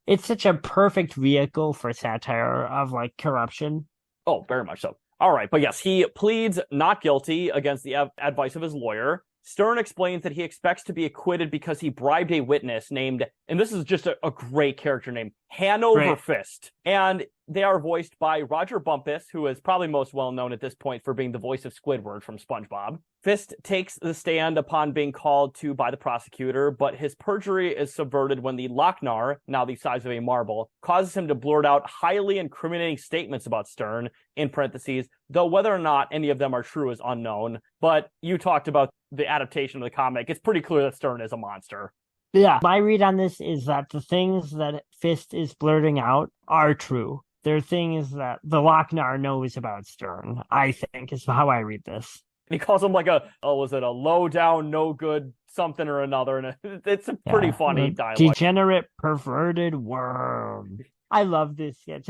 it's such a perfect vehicle for satire of like corruption. Oh, very much so. All right. But yes, he pleads not guilty against the advice of his lawyer. Stern explains that he expects to be acquitted because he bribed a witness named, and this is just a great character name, Hanover Fist. And they are voiced by Roger Bumpus, who is probably most well known at this point for being the voice of Squidward from SpongeBob. Fist takes the stand upon being called to by the prosecutor, but his perjury is subverted when the Lochnar, now the size of a marble, causes him to blurt out highly incriminating statements about Stern, in parentheses, though whether or not any of them are true is unknown. But you talked about the adaptation of the comic. It's pretty clear that Stern is a monster. Yeah, my read on this is that the things that Fist is blurting out are true. They're things that the Lochnar knows about Stern, I think, is how I read this. He calls him like was it a low down, no good something or another? And it's a pretty funny dialogue. Degenerate, perverted worm. I love this sketch.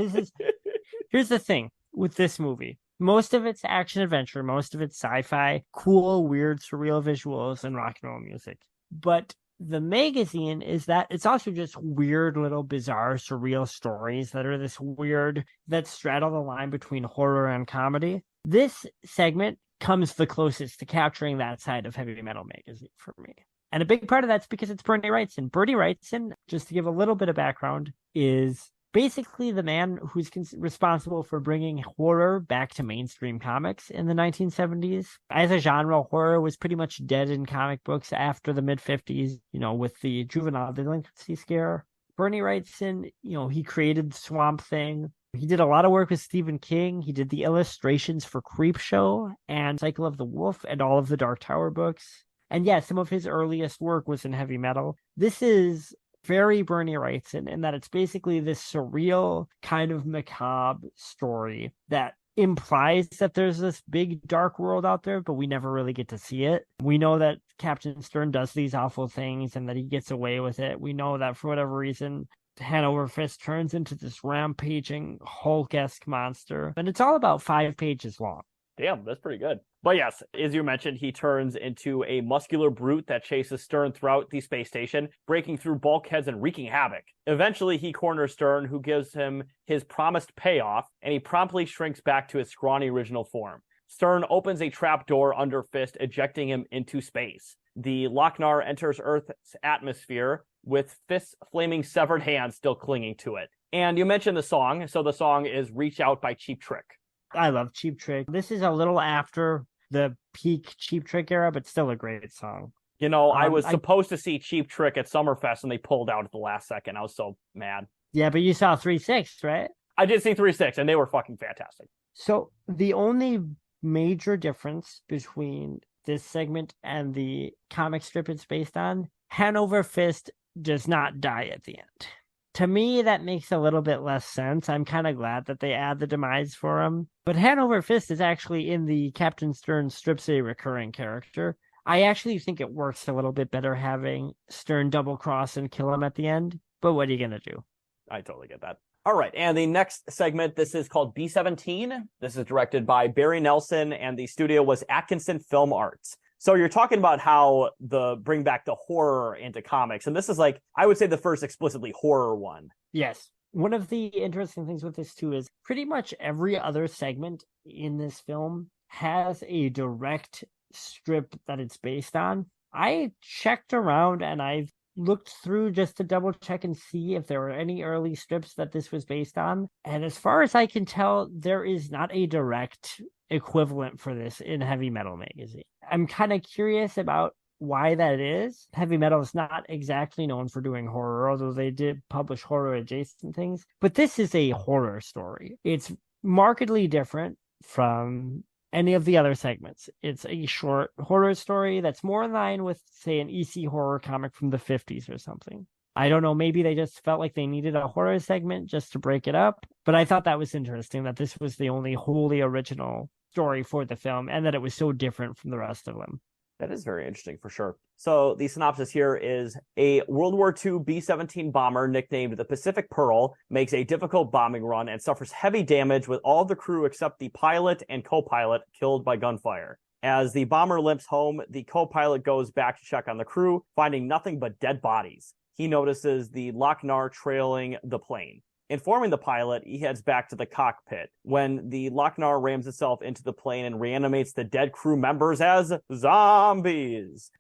Here's the thing with this movie. Most of it's action adventure, most of it's sci-fi, cool, weird, surreal visuals, and rock and roll music. But the magazine is that it's also just weird little bizarre surreal stories that are this weird, that straddle the line between horror and comedy. This segment comes the closest to capturing that side of Heavy Metal Magazine for me. And a big part of that's because it's Bernie Wrightson. Bernie Wrightson, just to give a little bit of background, is basically the man who's responsible for bringing horror back to mainstream comics in the 1970s. As a genre, horror was pretty much dead in comic books after the mid-50s, with the juvenile delinquency scare. Bernie Wrightson, he created Swamp Thing. He did a lot of work with Stephen King. He did the illustrations for Creepshow and Cycle of the Wolf and all of the Dark Tower books. And yeah, some of his earliest work was in heavy metal. This is very Bernie Wrightson in that it's basically this surreal kind of macabre story that implies that there's this big dark world out there, but we never really get to see it. We know that Captain Stern does these awful things and that he gets away with it. We know that for whatever reason, Hanover Fist turns into this rampaging Hulk-esque monster. And it's all about 5 pages long. Damn, that's pretty good. But yes, as you mentioned, he turns into a muscular brute that chases Stern throughout the space station, breaking through bulkheads and wreaking havoc. Eventually, he corners Stern, who gives him his promised payoff, and he promptly shrinks back to his scrawny original form. Stern opens a trap door under Fist, ejecting him into space. The Lochnar enters Earth's atmosphere, with Fist's flaming severed hand still clinging to it. And you mentioned the song, so the song is Reach Out by Cheap Trick. I love Cheap Trick. This is a little after the peak Cheap Trick era, but still a great song. I was supposed to see Cheap Trick at Summerfest, and they pulled out at the last second. I was so mad. Yeah, but you saw 3/6, right? I did see 3/6, and they were fucking fantastic. So the only major difference between this segment and the comic strip it's based on, Hanover Fist does not die at the end. To me, that makes a little bit less sense. I'm kind of glad that they add the demise for him. But Hanover Fist is actually in the Captain Stern strips a recurring character. I actually think it works a little bit better having Stern double cross and kill him at the end. But what are you going to do? I totally get that. All right, and the next segment, this is called B-17. This is directed by Barry Nelson, and the studio was Atkinson Film Arts. So you're talking about how bring back the horror into comics. And this is I would say the first explicitly horror one. Yes. One of the interesting things with this too is pretty much every other segment in this film has a direct strip that it's based on. I checked around and I've looked through just to double check and see if there were any early strips that this was based on. And as far as I can tell, there is not a direct equivalent for this in Heavy Metal magazine. I'm kind of curious about why that is. Heavy Metal is not exactly known for doing horror, although they did publish horror adjacent things. But this is a horror story. It's markedly different from any of the other segments. It's a short horror story that's more in line with, say, an EC horror comic from the 50s or something. I don't know, maybe they just felt like they needed a horror segment just to break it up. But I thought that was interesting that this was the only wholly original story for the film and that it was so different from the rest of them. That is very interesting for sure. So the synopsis here is a World War II B-17 bomber nicknamed the Pacific Pearl makes a difficult bombing run and suffers heavy damage with all of the crew except the pilot and co-pilot killed by gunfire. As the bomber limps home, the co-pilot goes back to check on the crew, finding nothing but dead bodies. He notices the Lochnar trailing the plane. Informing the pilot, he heads back to the cockpit when the Lochnar rams itself into the plane and reanimates the dead crew members as zombies.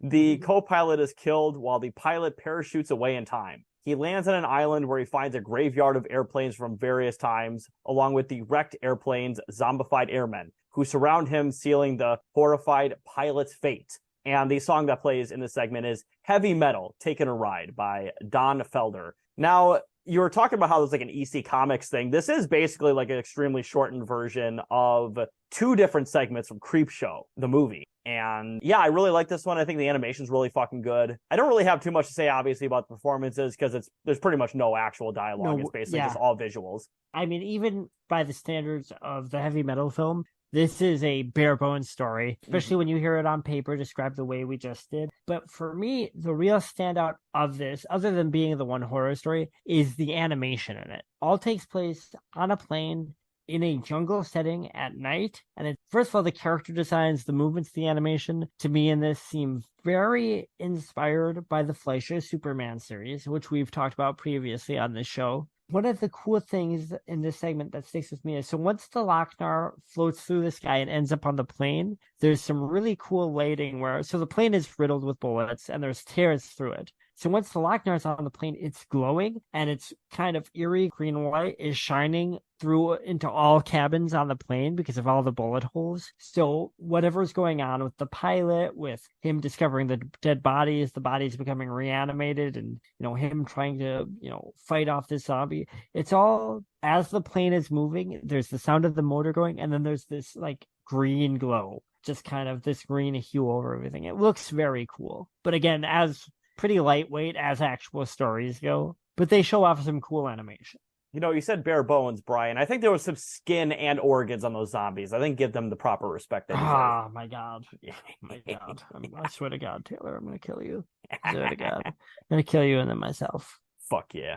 The co-pilot is killed while the pilot parachutes away in time. He lands on an island where he finds a graveyard of airplanes from various times, along with the wrecked airplanes' zombified airmen, who surround him, sealing the horrified pilot's fate. And the song that plays in this segment is Heavy Metal, Taking a Ride by Don Felder. Now, you were talking about how there's like an EC Comics thing. This is basically like an extremely shortened version of two different segments from Creepshow, the movie. And yeah, I really like this one. I think the animation's really fucking good. I don't really have too much to say, obviously, about the performances because there's pretty much no actual dialogue. It's basically just all visuals. I mean, even by the standards of the Heavy Metal film, this is a bare bones story, especially when you hear it on paper described the way we just did. But for me, the real standout of this, other than being the one horror story, is the animation in it. All takes place on a plane in a jungle setting at night. And first of all, the character designs, the movements, the animation, to me in this seem very inspired by the Fleischer Superman series, which we've talked about previously on this show. One of the cool things in this segment that sticks with me is, so once the Lochnar floats through the sky and ends up on the plane, there's some really cool lighting so the plane is riddled with bullets and there's tears through it. So once the Lochnar's on the plane, it's glowing and it's kind of eerie green light is shining through into all cabins on the plane because of all the bullet holes. So whatever's going on with the pilot, with him discovering the dead bodies, the bodies becoming reanimated, and him trying to fight off this zombie, it's all as the plane is moving. There's the sound of the motor going, and then there's this like green glow, just kind of this green hue over everything. It looks very cool, but again, as pretty lightweight as actual stories go, but they show off some cool animation. You said bare bones, Brian. I think there was some skin and organs on those zombies. I think give them the proper respect they deserve. Oh, my God. My God. I swear to God, Taylor, I'm going to kill you. I swear to God. I'm going to kill you and then myself. Fuck yeah.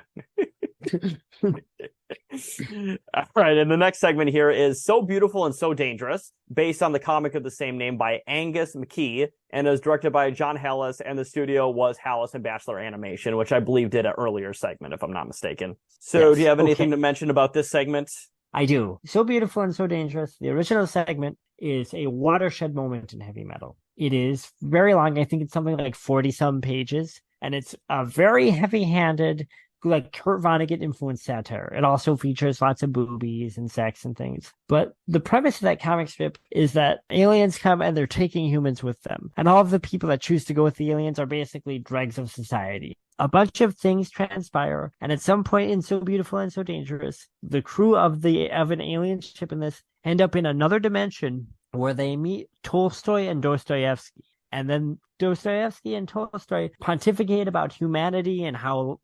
All right, and the next segment here is So Beautiful and So Dangerous, based on the comic of the same name by Angus McKee, and is directed by John Hallis, and the studio was Hallis and Batchelor Animation, which I believe did an earlier segment, if I'm not mistaken. So, yes. Do you have anything to mention about this segment? I do. So Beautiful and So Dangerous, the original segment, is a watershed moment in heavy metal. It is very long. I think it's something like 40-some pages, and it's a very heavy-handed, like Kurt Vonnegut influenced satire. It also features lots of boobies and sex and things. But the premise of that comic strip is that aliens come and they're taking humans with them. And all of the people that choose to go with the aliens are basically dregs of society. A bunch of things transpire, and at some point in So Beautiful and So Dangerous, the crew of an alien ship in this end up in another dimension where they meet Tolstoy and Dostoevsky. And then Dostoevsky and Tolstoy pontificate about humanity and how,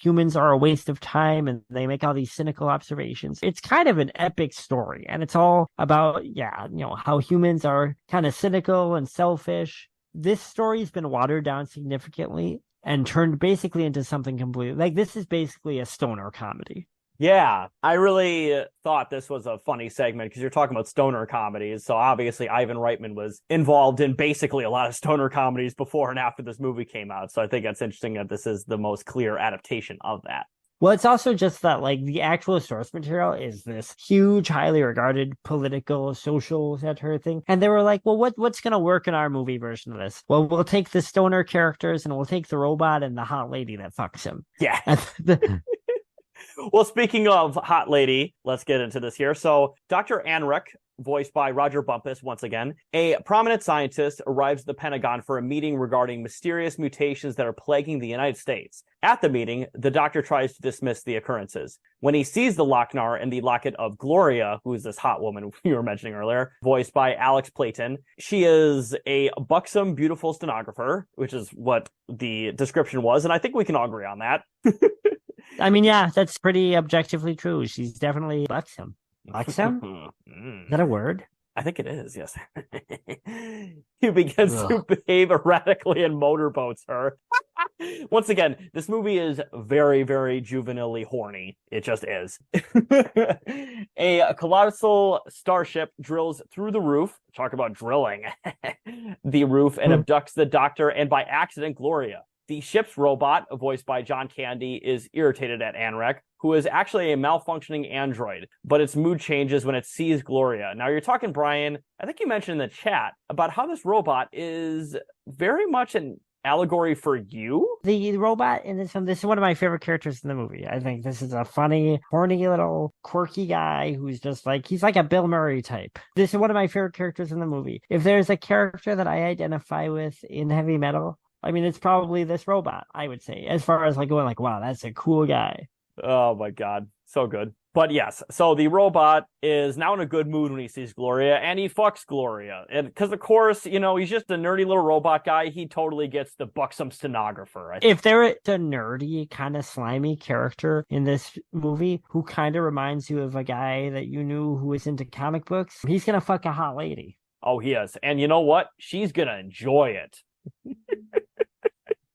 humans are a waste of time, and they make all these cynical observations. It's kind of an epic story, and it's all about, how humans are kind of cynical and selfish. This story's been watered down significantly and turned basically into something completely, like, this is basically a stoner comedy. Yeah, I really thought this was a funny segment because you're talking about stoner comedies. So obviously Ivan Reitman was involved in basically a lot of stoner comedies before and after this movie came out. So I think that's interesting that this is the most clear adaptation of that. Well, it's also just that like the actual source material is this huge, highly regarded political, social satire thing. And they were like, well, what's gonna work in our movie version of this? Well, we'll take the stoner characters and we'll take the robot and the hot lady that fucks him. Yeah. And Well, speaking of hot lady, let's get into this here. So, Dr. Anrek, voiced by Roger Bumpus, once again, a prominent scientist, arrives at the Pentagon for a meeting regarding mysterious mutations that are plaguing the United States. At the meeting, the doctor tries to dismiss the occurrences. When he sees the Lochnar and the locket of Gloria, who is this hot woman you were mentioning earlier, voiced by Alex Playton, she is a buxom, beautiful stenographer, which is what the description was, and I think we can all agree on that. I mean, yeah, that's pretty objectively true. She's definitely buxom. Buxom? Is that a word? I think it is, yes. He begins to behave erratically and motorboats her. Once again, this movie is very, very juvenilely horny. It just is. A colossal starship drills through the roof. Talk about drilling. The roof and abducts the doctor and by accident, Gloria. The ship's robot, voiced by John Candy, is irritated at Anrek, who is actually a malfunctioning android, but its mood changes when it sees Gloria. Now, you're talking, Brian, I think you mentioned in the chat about how this robot is very much an allegory for you. The robot in this film, this is one of my favorite characters in the movie. I think this is a funny, horny little quirky guy who's just like, he's like a Bill Murray type. This is one of my favorite characters in the movie. If there's a character that I identify with in heavy metal, I mean, it's probably this robot, I would say, as far as like going like, wow, that's a cool guy. Oh my God. So good. But yes, so the robot is now in a good mood when he sees Gloria, and he fucks Gloria. And because, of course, you know, he's just a nerdy little robot guy. He totally gets the buxom stenographer. If there is a nerdy, kind of slimy character in this movie who kind of reminds you of a guy that you knew who was into comic books, he's going to fuck a hot lady. Oh, he is. And you know what? She's going to enjoy it.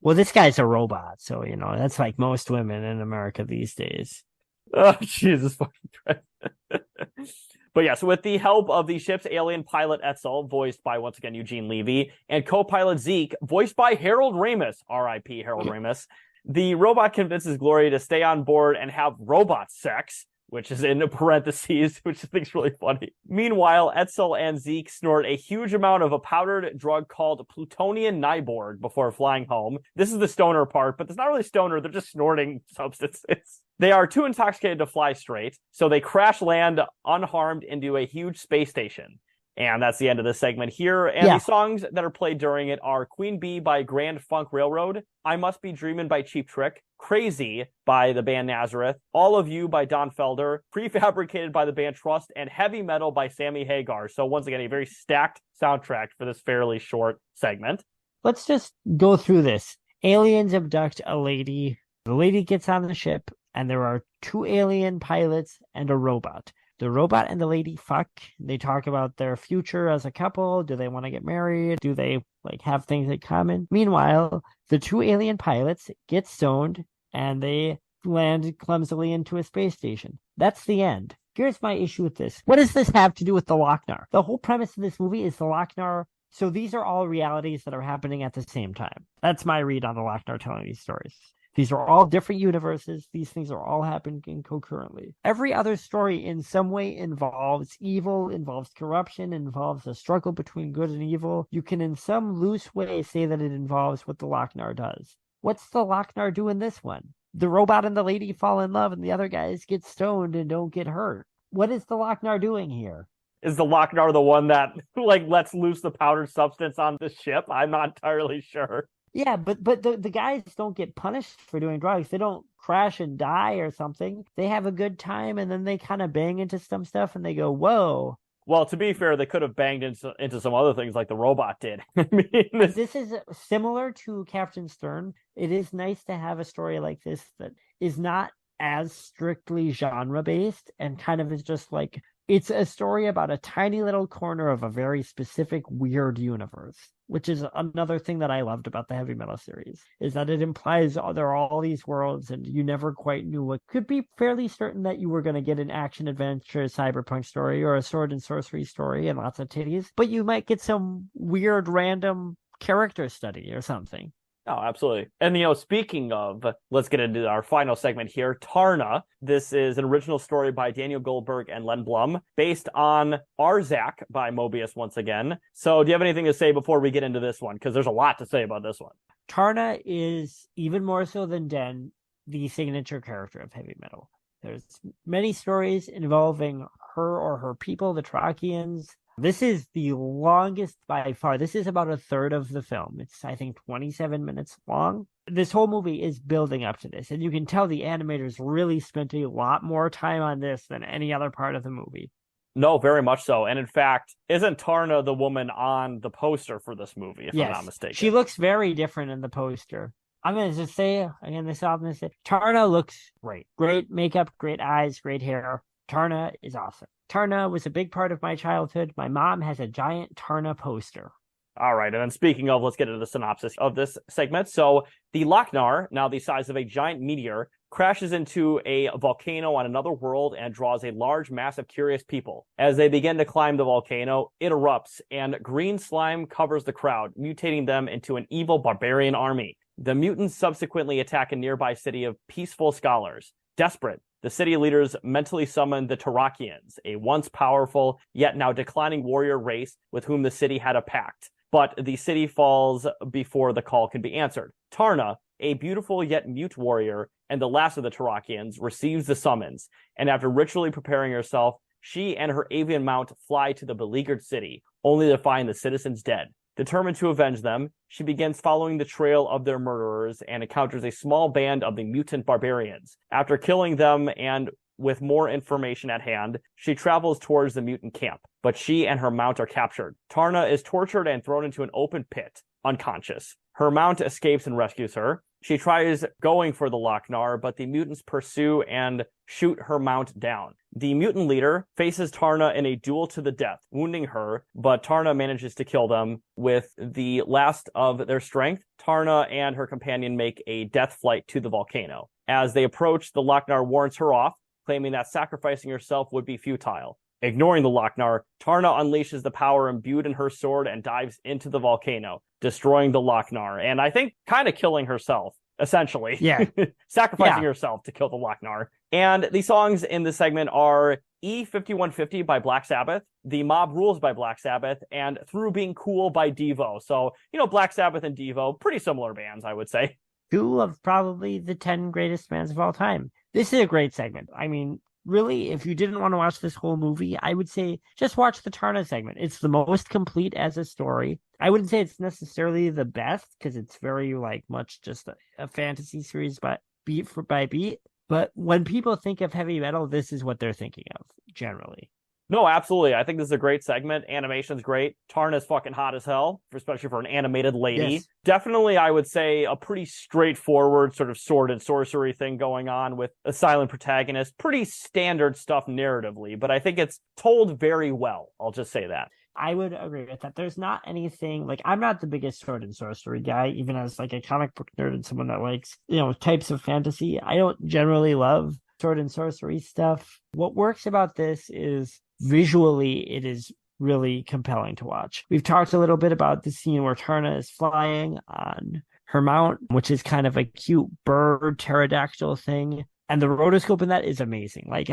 Well, this guy's a robot, so, you know, that's like most women in America these days. Oh, Jesus fucking Christ. But yes, with the help of the ship's alien pilot Etzel, voiced by, once again, Eugene Levy, and co-pilot Zeke, voiced by Harold Ramis, R.I.P. Harold Ramis, the robot convinces Gloria to stay on board and have robot sex, which is in parentheses, which I think is really funny. Meanwhile, Etzel and Zeke snort a huge amount of a powdered drug called plutonium Nyborg before flying home. This is the stoner part, but it's not really stoner. They're just snorting substances. They are too intoxicated to fly straight, so they crash land unharmed into a huge space station. And that's the end of this segment here. And the songs that are played during it are Queen Bee by Grand Funk Railroad, I Must Be Dreamin' by Cheap Trick, Crazy by the band Nazareth, All of You by Don Felder, Prefabricated by the band Trust, and Heavy Metal by Sammy Hagar. So once again, a very stacked soundtrack for this fairly short segment. Let's just go through this. Aliens abduct a lady. The lady gets on the ship, and there are 2 alien pilots and a robot. The robot and the lady fuck. They talk about their future as a couple. Do they want to get married? Do they like have things in common? Meanwhile, the 2 alien pilots get stoned and they land clumsily into a space station. That's the end. Here's my issue with this. What does this have to do with the Lochnar? The whole premise of this movie is the Lochnar. So these are all realities that are happening at the same time. That's my read on the Lochnar telling these stories. These are all different universes. These things are all happening concurrently. Every other story in some way involves evil, involves corruption, involves a struggle between good and evil. You can in some loose way say that it involves what the Lochnar does. What's the Lochnar do in this one? The robot and the lady fall in love and the other guys get stoned and don't get hurt. What is the Lochnar doing here? Is the Lochnar the one that like lets loose the powdered substance on the ship? I'm not entirely sure. Yeah, but the guys don't get punished for doing drugs. They don't crash and die or something. They have a good time, and then they kind of bang into some stuff, and they go, whoa. Well, to be fair, they could have banged into some other things like the robot did. I mean, this is similar to Captain Stern. It is nice to have a story like this that is not as strictly genre-based and kind of is just like, it's a story about a tiny little corner of a very specific weird universe, which is another thing that I loved about the Heavy Metal series, is that it implies there are all these worlds and you never quite knew what. Could be fairly certain that you were going to get an action-adventure cyberpunk story or a sword and sorcery story and lots of titties, but you might get some weird random character study or something. Oh, absolutely. And, speaking of, let's get into our final segment here. Tarna. This is an original story by Daniel Goldberg and Len Blum, based on Arzak by Mobius once again. So do you have anything to say before we get into this one? Because there's a lot to say about this one. Tarna is, even more so than Den, the signature character of heavy metal. There's many stories involving her or her people, the Trachians. This is the longest by far. This is about a third of the film. It's, I think, 27 minutes long. This whole movie is building up to this, and you can tell the animators really spent a lot more time on this than any other part of the movie. No, very much so. And in fact, isn't Tarna the woman on the poster for this movie, if I'm not mistaken? She looks very different in the poster. I'm going to just say, again, this I'm going to say, Tarna looks great. Great makeup, great eyes, great hair. Tarna is awesome. Tarna was a big part of my childhood. My mom has a giant Tarna poster. All right, and then speaking of, let's get into the synopsis of this segment. So the Lochnar, now the size of a giant meteor, crashes into a volcano on another world and draws a large mass of curious people. As they begin to climb the volcano, it erupts, and green slime covers the crowd, mutating them into an evil barbarian army. The mutants subsequently attack a nearby city of peaceful scholars. Desperate, the city leaders mentally summon the Tarakians, a once powerful, yet now declining warrior race with whom the city had a pact. But the city falls before the call can be answered. Tarna, a beautiful yet mute warrior and the last of the Tarakians, receives the summons, and after ritually preparing herself, she and her avian mount fly to the beleaguered city, only to find the citizens dead. Determined to avenge them, she begins following the trail of their murderers and encounters a small band of the mutant barbarians. After killing them and with more information at hand, she travels towards the mutant camp, but she and her mount are captured. Tarna is tortured and thrown into an open pit, unconscious. Her mount escapes and rescues her. She tries going for the Lochnar, but the mutants pursue and shoot her mount down. The mutant leader faces Tarna in a duel to the death, wounding her, but Tarna manages to kill them. With the last of their strength, Tarna and her companion make a death flight to the volcano. As they approach, the Lochnar warns her off, claiming that sacrificing herself would be futile. Ignoring the Lochnar, Tarna unleashes the power imbued in her sword and dives into the volcano, destroying the Lochnar, and I think kind of killing herself, essentially. Yeah. Sacrificing herself to kill the Lochnar. And the songs in this segment are E5150 by Black Sabbath, The Mob Rules by Black Sabbath, and Through Being Cool by Devo. So, Black Sabbath and Devo, pretty similar bands, I would say. Two of probably the 10 greatest bands of all time. This is a great segment. I mean, really, if you didn't want to watch this whole movie, I would say just watch the Tarna segment. It's the most complete as a story. I wouldn't say it's necessarily the best because it's very much just a fantasy series, but beat by beat. But when people think of heavy metal, this is what they're thinking of generally. No, absolutely. I think this is a great segment. Animation's great. Tarna's fucking hot as hell, especially for an animated lady. Yes. Definitely, I would say, a pretty straightforward sort of sword and sorcery thing going on with a silent protagonist. Pretty standard stuff narratively, but I think it's told very well. I'll just say that. I would agree with that. There's not anything I'm not the biggest sword and sorcery guy, even as a comic book nerd and someone that likes, types of fantasy. I don't generally love sword and sorcery stuff. What works about this is visually it is really compelling to watch. We've talked a little bit about the scene where Tarna is flying on her mount, which is kind of a cute bird pterodactyl thing. And the rotoscope in that is amazing. I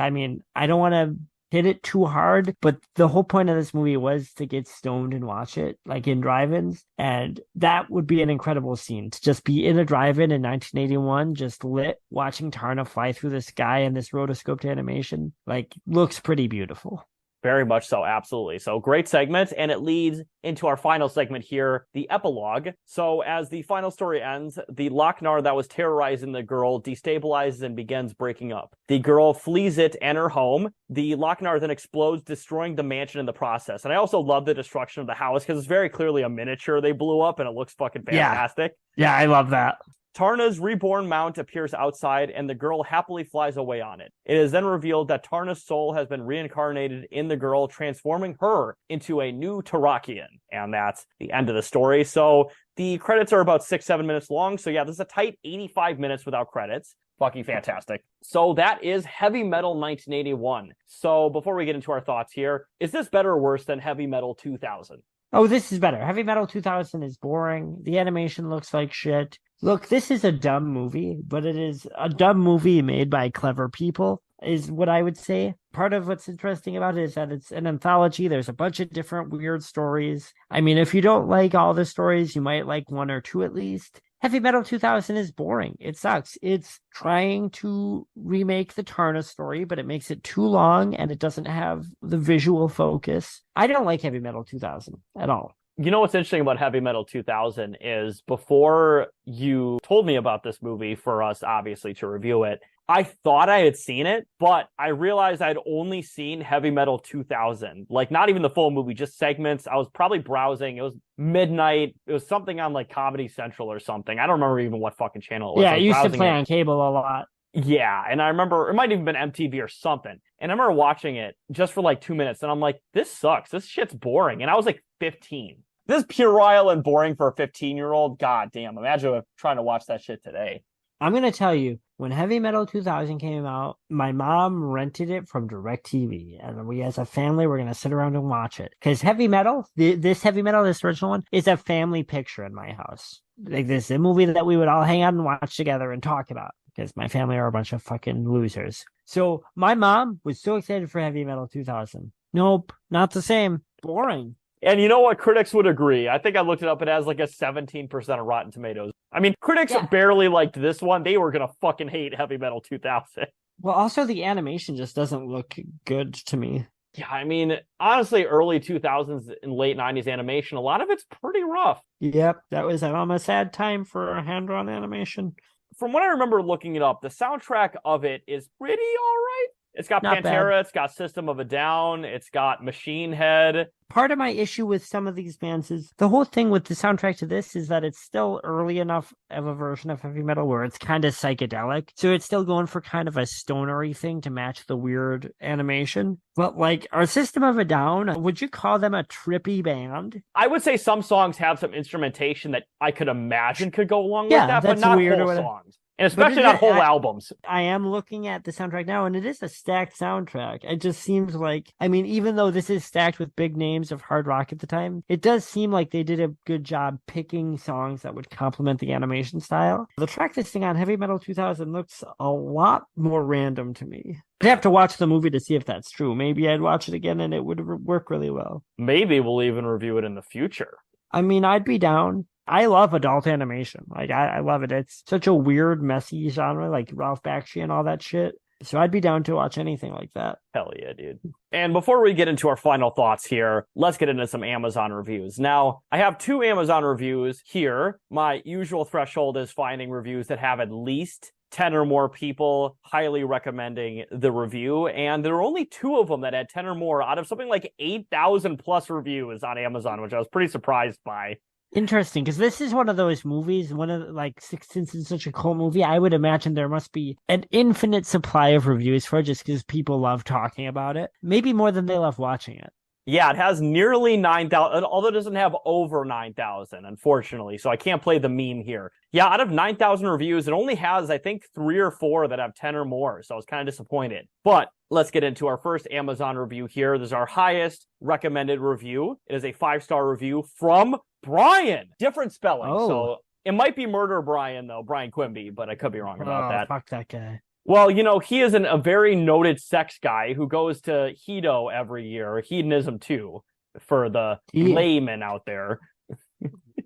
don't want to hit it too hard, but the whole point of this movie was to get stoned and watch it, in drive-ins. And that would be an incredible scene, to just be in a drive-in in 1981, just lit, watching Tarna fly through the sky in this rotoscoped animation. Looks pretty beautiful. Very much so, absolutely. So great segment, and it leads into our final segment here, the epilogue. So as the final story ends, the Lochnar that was terrorizing the girl destabilizes and begins breaking up. The girl flees it and her home. The Lochnar then explodes, destroying the mansion in the process. And I also love the destruction of the house because it's very clearly a miniature they blew up, and it looks fucking fantastic. Yeah, I love that. Tarna's reborn mount appears outside, and the girl happily flies away on it. It is then revealed that Tarna's soul has been reincarnated in the girl, transforming her into a new Tarakian. And that's the end of the story. So the credits are about 6-7 minutes long. So yeah, this is a tight 85 minutes without credits. Fucking fantastic. So that is Heavy Metal 1981. So before we get into our thoughts here, is this better or worse than Heavy Metal 2000? Oh, this is better. Heavy Metal 2000 is boring. The animation looks like shit. Look, this is a dumb movie, but it is a dumb movie made by clever people, is what I would say. Part of what's interesting about it is that it's an anthology. There's a bunch of different weird stories. I mean, if you don't like all the stories, you might like one or two at least. Heavy Metal 2000 is boring. It sucks. It's trying to remake the Tarna story, but it makes it too long and it doesn't have the visual focus. I don't like Heavy Metal 2000 at all. You know what's interesting about Heavy Metal 2000 is before you told me about this movie for us, obviously, to review it, I thought I had seen it, but I realized I'd only seen Heavy Metal 2000. Like, not even the full movie, just segments. I was probably browsing. It was midnight. It was something on, like, Comedy Central or something. I don't remember even what fucking channel it was. Yeah, it used to play on cable a lot. Yeah, and I remember, it might have even been MTV or something. And I remember watching it just for like 2 minutes, and I'm like, this sucks. This shit's boring. And I was like 15. This is puerile and boring for a 15-year-old. God damn, imagine trying to watch that shit today. I'm going to tell you, when Heavy Metal 2000 came out, my mom rented it from DirecTV. And we, as a family, were going to sit around and watch it. Because Heavy Metal, this original one, is a family picture in my house. Like, this is a movie that we would all hang out and watch together and talk about. Because my family are a bunch of fucking losers. So my mom was so excited for Heavy Metal 2000. Nope, not the same. Boring. And you know what? Critics would agree. I think I looked it up. It has like a 17% of Rotten Tomatoes. I mean, critics barely liked this one. They were going to fucking hate Heavy Metal 2000. Well, also the animation just doesn't look good to me. Yeah, I mean, honestly, early 2000s and late 90s animation, a lot of it's pretty rough. Yep, that was a sad time for hand-drawn animation. From what I remember looking it up, the soundtrack of it is pretty all right. It's got Not Pantera, bad. it's got System of a Down, it's got Machine Head. Part of my issue with some of these bands is the whole thing with the soundtrack to this is that it's still early enough of a version of heavy metal where it's kind of psychedelic. So it's still going for kind of a stonery thing to match the weird animation. But like our System of a Down, would you call them a trippy band? I would say some songs have some instrumentation that I could imagine could go along with that, but not whole songs. And especially not whole albums. I am looking at the soundtrack now, and it is a stacked soundtrack. It just seems like, I mean, even though this is stacked with big names of hard rock at the time, it does seem like they did a good job picking songs that would complement the animation style. The track listing on Heavy Metal 2000 looks a lot more random to me. I'd have to watch the movie to see if that's true. Maybe I'd watch it again and it would work really well. Maybe we'll even review it in the future. I mean, I'd be down. I love adult animation. Like, I love it. It's such a weird, messy genre, like Ralph Bakshi and all that shit. So I'd be down to watch anything like that. Hell yeah, dude. And before we get into our final thoughts here, let's get into some Amazon reviews. Now, I have 2 Amazon reviews here. My usual threshold is finding reviews that have at least 10 or more people highly recommending the review. And there are only 2 of them that had 10 or more out of something like 8,000 plus reviews on Amazon, which I was pretty surprised by. Interesting, because this is one of those movies, since it's such a cult movie, I would imagine there must be an infinite supply of reviews for it just because people love talking about it. Maybe more than they love watching it. Yeah, it has nearly 9,000, although it doesn't have over 9,000, unfortunately. So I can't play the meme here. Yeah, out of 9,000 reviews, it only has, I think, 3 or 4 that have 10 or more. So I was kind of disappointed. But let's get into our first Amazon review here. This is our highest recommended review. It is a 5-star review from Brian. Different spelling. Oh. So it might be Murder Brian, though, Brian Quimby, but I could be wrong about that. Fuck that guy. Well, you know, he is a very noted sex guy who goes to Hedo every year, Hedonism 2, for the layman out there.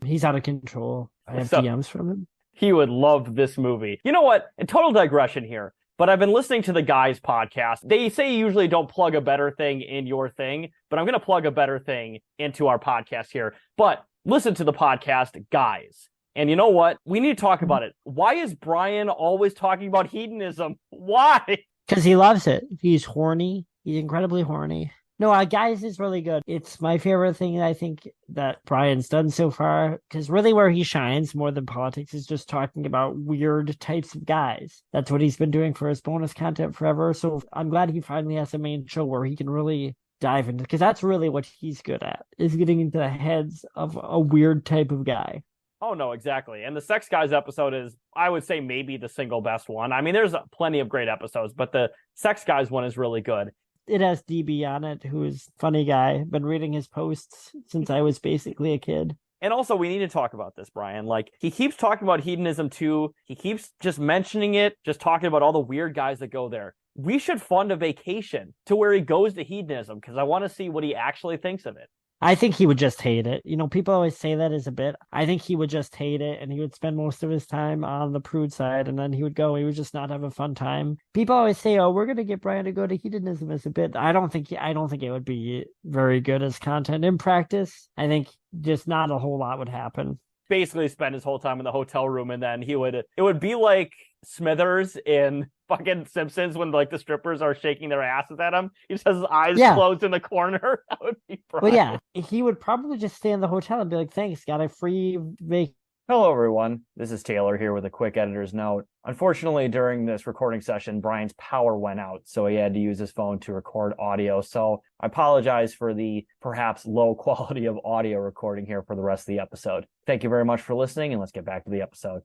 He's out of control. I have So- DMs from him. He would love this movie. You know what? A total digression here, but I've been listening to the Guys podcast. They say you usually don't plug a better thing in your thing, but I'm going to plug a better thing into our podcast here. But listen to the podcast Guys. And you know what? We need to talk about it. Why is Brian always talking about hedonism? Why? Because he loves it. He's horny. He's incredibly horny. No, Guys is really good. It's my favorite thing I think that Brian's done so far. Because really where he shines more than politics is just talking about weird types of guys. That's what he's been doing for his bonus content forever. So I'm glad he finally has a main show where he can really dive into, because that's really what he's good at, is getting into the heads of a weird type of guy. Oh, no, exactly. And the Sex Guys episode is, I would say, maybe the single best one. I mean, there's plenty of great episodes, but the Sex Guys one is really good. It has DB on it, who's funny guy. Been reading his posts since I was basically a kid. And also, we need to talk about this, Brian. Like, he keeps talking about hedonism too. He keeps just mentioning it, just talking about all the weird guys that go there. We should fund a vacation to where he goes to hedonism because I want to see what he actually thinks of it. I think he would just hate it. People always say that as a bit. I think he would just hate it, and he would spend most of his time on the prude side, and then he would go. He would just not have a fun time. People always say, "Oh, we're gonna get Brian to go to hedonism as a bit." I don't think it would be very good as content in practice. I think just not a whole lot would happen. Basically, spend his whole time in the hotel room, and then it would be like Smithers in fucking Simpsons when like the strippers are shaking their asses at him. He just has his eyes closed in the corner. That would be Brian. Well, yeah, he would probably just stay in the hotel and be like, "Thanks, got a free vacation." Hello, everyone. This is Taylor here with a quick editor's note. Unfortunately, during this recording session, Brian's power went out, so he had to use his phone to record audio. So I apologize for the perhaps low quality of audio recording here for the rest of the episode. Thank you very much for listening, and let's get back to the episode.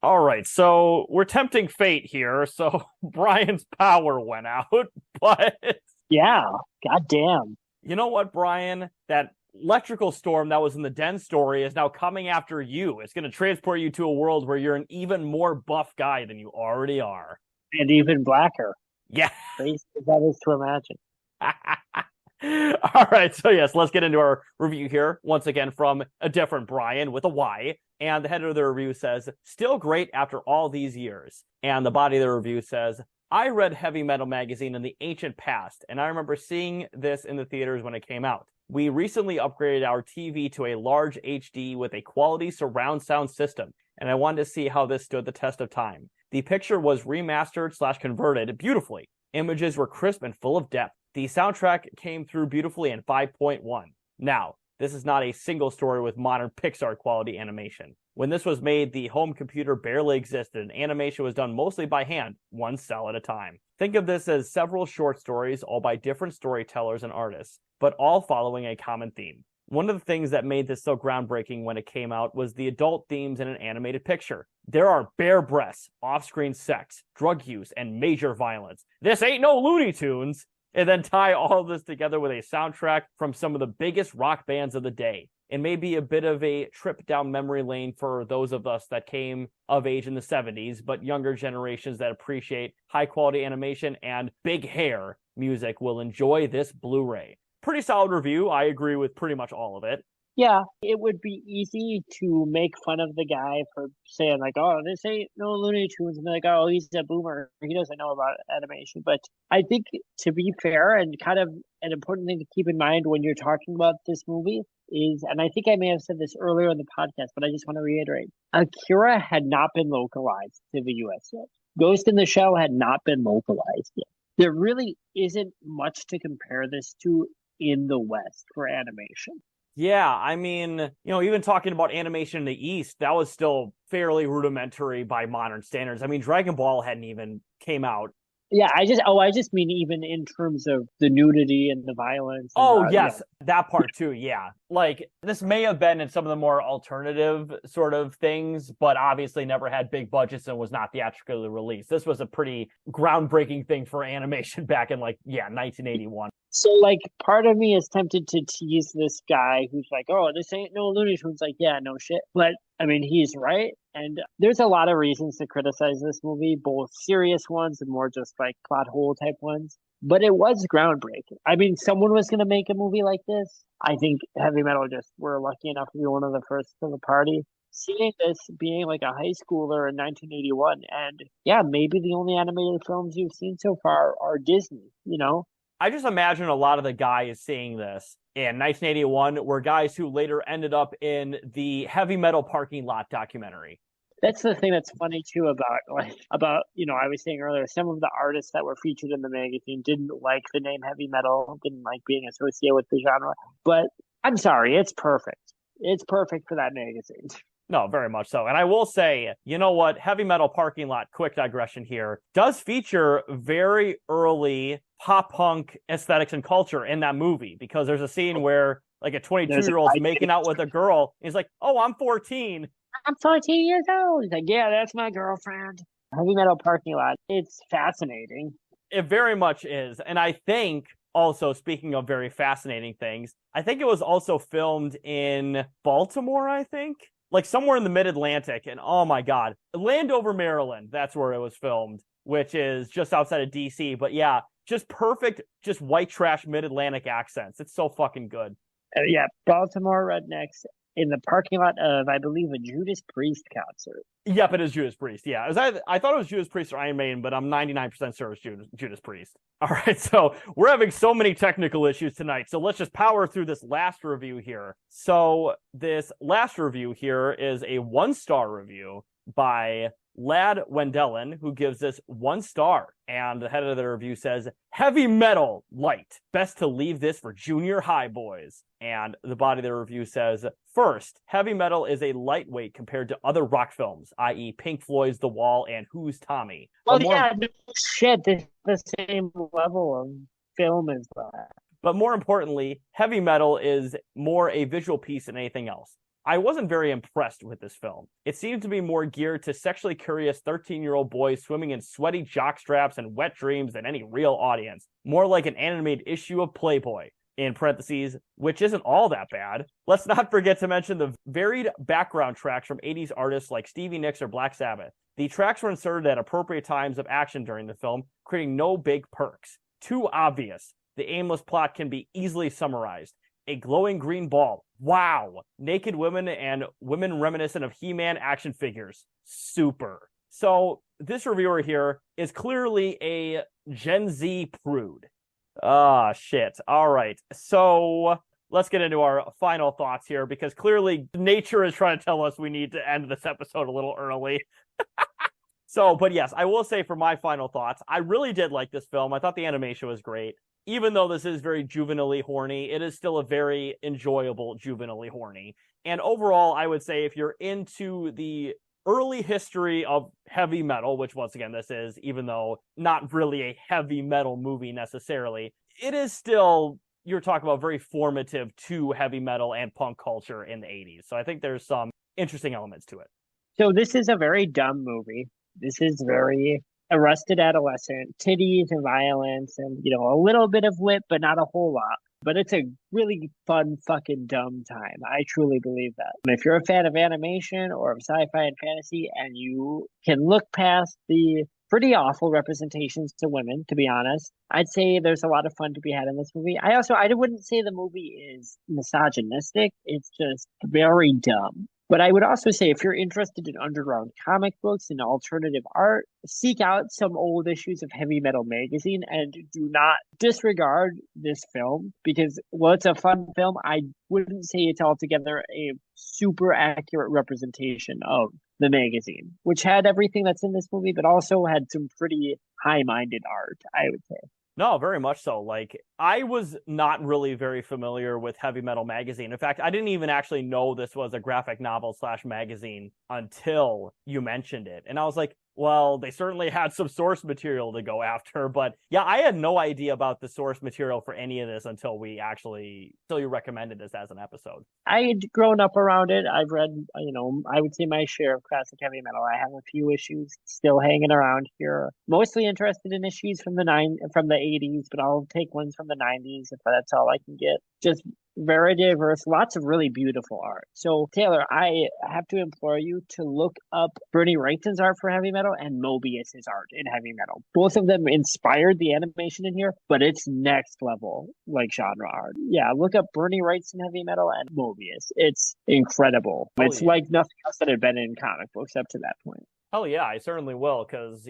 All right, so we're tempting fate here. So Brian's power went out, but... Yeah, goddamn. You know what, Brian? That electrical storm that was in the Den story is now coming after you. It's going to transport you to a world where you're an even more buff guy than you already are. And even blacker. Yeah. That is to imagine. All right, so yes, let's get into our review here. Once again, from a different Brian with a Y. And the head of the review says, still great after all these years. And the body of the review says, I read Heavy Metal magazine in the ancient past, and I remember seeing this in the theaters when it came out. We recently upgraded our TV to a large HD with a quality surround sound system, and I wanted to see how this stood the test of time. The picture was remastered/converted beautifully. Images were crisp and full of depth. The soundtrack came through beautifully in 5.1. Now, this is not a single story with modern Pixar quality animation. When this was made, the home computer barely existed, and animation was done mostly by hand, one cell at a time. Think of this as several short stories, all by different storytellers and artists, but all following a common theme. One of the things that made this so groundbreaking when it came out was the adult themes in an animated picture. There are bare breasts, off-screen sex, drug use, and major violence. This ain't no Looney Tunes! And then tie all of this together with a soundtrack from some of the biggest rock bands of the day. It may be a bit of a trip down memory lane for those of us that came of age in the 70s, but younger generations that appreciate high-quality animation and big hair music will enjoy this Blu-ray. Pretty solid review. I agree with pretty much all of it. Yeah, it would be easy to make fun of the guy for saying like, oh, this ain't no Looney Tunes, and like, oh, he's a boomer. He doesn't know about animation. But I think, to be fair, and kind of an important thing to keep in mind when you're talking about this movie is, and I think I may have said this earlier in the podcast, but I just want to reiterate, Akira had not been localized to the US yet. Ghost in the Shell had not been localized yet. There really isn't much to compare this to in the West for animation. Yeah, I mean, even talking about animation in the East, that was still fairly rudimentary by modern standards. I mean, Dragon Ball hadn't even came out. Yeah, I just mean even in terms of the nudity and the violence. Oh, yes, that part too, yeah. Like, this may have been in some of the more alternative sort of things, but obviously never had big budgets and was not theatrically released. This was a pretty groundbreaking thing for animation back in, 1981. So, part of me is tempted to tease this guy who's like, oh, this ain't no Looney Tunes. Like, yeah, no shit. But, I mean, he's right. And there's a lot of reasons to criticize this movie, both serious ones and more just plot hole type ones. But it was groundbreaking. I mean, someone was going to make a movie like this. I think Heavy Metal just were lucky enough to be one of the first to the party. Seeing this being like a high schooler in 1981, and yeah, maybe the only animated films you've seen so far are Disney, I just imagine a lot of the guys seeing this in 1981 were guys who later ended up in the Heavy Metal parking lot documentary. That's the thing that's funny too about I was saying earlier, some of the artists that were featured in the magazine didn't like the name Heavy Metal, didn't like being associated with the genre. But I'm sorry, it's perfect. It's perfect for that magazine. No, very much so. And I will say, you know what? Heavy Metal parking lot, quick digression here, does feature very early pop punk aesthetics and culture in that movie, because there's a scene where a 22-year-old's making out with a girl. He's like, oh, I'm 14. I'm 14 years old. He's like, yeah, that's my girlfriend. Heavy Metal parking lot. It's fascinating. It very much is. And I think also, speaking of very fascinating things, I think it was also filmed in Baltimore, I think. Like somewhere in the mid-Atlantic. And oh my God, Landover, Maryland. That's where it was filmed, which is just outside of DC. But yeah, just perfect, just white trash mid-Atlantic accents. It's so fucking good. Yeah, Baltimore rednecks in the parking lot of, I believe, a Judas Priest concert. Yep, it is Judas Priest. Yeah, I thought it was Judas Priest or Iron Maiden, but I'm 99% sure it's Judas Priest. All right, so we're having so many technical issues tonight, so let's just power through this last review here. So this last review here is a 1-star review by Lad Wendelin, who gives this 1 star. And the head of the review says, heavy metal light. Best to leave this for junior high boys. And the body of the review says, first, heavy metal is a lightweight compared to other rock films, i.e. Pink Floyd's The Wall and Who's Tommy. Well, yeah, no shit, this is the same level of film as that. But more importantly, heavy metal is more a visual piece than anything else. I wasn't very impressed with this film. It seemed to be more geared to sexually curious 13-year-old boys swimming in sweaty jockstraps and wet dreams than any real audience. More like an animated issue of Playboy, in parentheses, which isn't all that bad. Let's not forget to mention the varied background tracks from 80s artists like Stevie Nicks or Black Sabbath. The tracks were inserted at appropriate times of action during the film, creating no big perks. Too obvious. The aimless plot can be easily summarized. A glowing green ball. Wow. Naked women and women reminiscent of He-Man action figures. Super. So this reviewer here is clearly a Gen Z prude. Ah, shit. All right. So let's get into our final thoughts here, because clearly nature is trying to tell us we need to end this episode a little early. But yes, I will say for my final thoughts, I really did like this film. I thought the animation was great. Even though this is very juvenilely horny, it is still a very enjoyable juvenilely horny. And overall, I would say if you're into the early history of heavy metal, which once again this is, even though not really a heavy metal movie necessarily, it is still, you're talking about very formative to heavy metal and punk culture in the 80s. So I think there's some interesting elements to it. So this is a very dumb movie. This is very arrested adolescent, titties and violence and, a little bit of wit, but not a whole lot. But it's a really fun, fucking dumb time. I truly believe that. If you're a fan of animation or of sci-fi and fantasy and you can look past the pretty awful representations to women, to be honest, I'd say there's a lot of fun to be had in this movie. I wouldn't say the movie is misogynistic. It's just very dumb. But I would also say if you're interested in underground comic books and alternative art, seek out some old issues of Heavy Metal Magazine and do not disregard this film because, well, it's a fun film. I wouldn't say it's altogether a super accurate representation of the magazine, which had everything that's in this movie, but also had some pretty high-minded art, I would say. No, very much so. Like, I was not really very familiar with Heavy Metal Magazine. In fact, I didn't even actually know this was a graphic novel / magazine until you mentioned it. And I was like, well, they certainly had some source material to go after. But yeah, I had no idea about the source material for any of this until you recommended this as an episode. I had grown up around it. I've read, I would say my share of classic heavy metal. I have a few issues still hanging around here. Mostly interested in issues from the 80s, but I'll take ones from the 90s if that's all I can get. Just very diverse, lots of really beautiful art. So, Taylor, I have to implore you to look up Bernie Wrightson's art for heavy metal and Mobius's art in heavy metal. Both of them inspired the animation in here, but it's next level, like genre art. Yeah, look up Bernie Wrightson heavy metal and Mobius. It's incredible. It's like nothing else that had been in comic books up to that point. Hell yeah, I certainly will, because,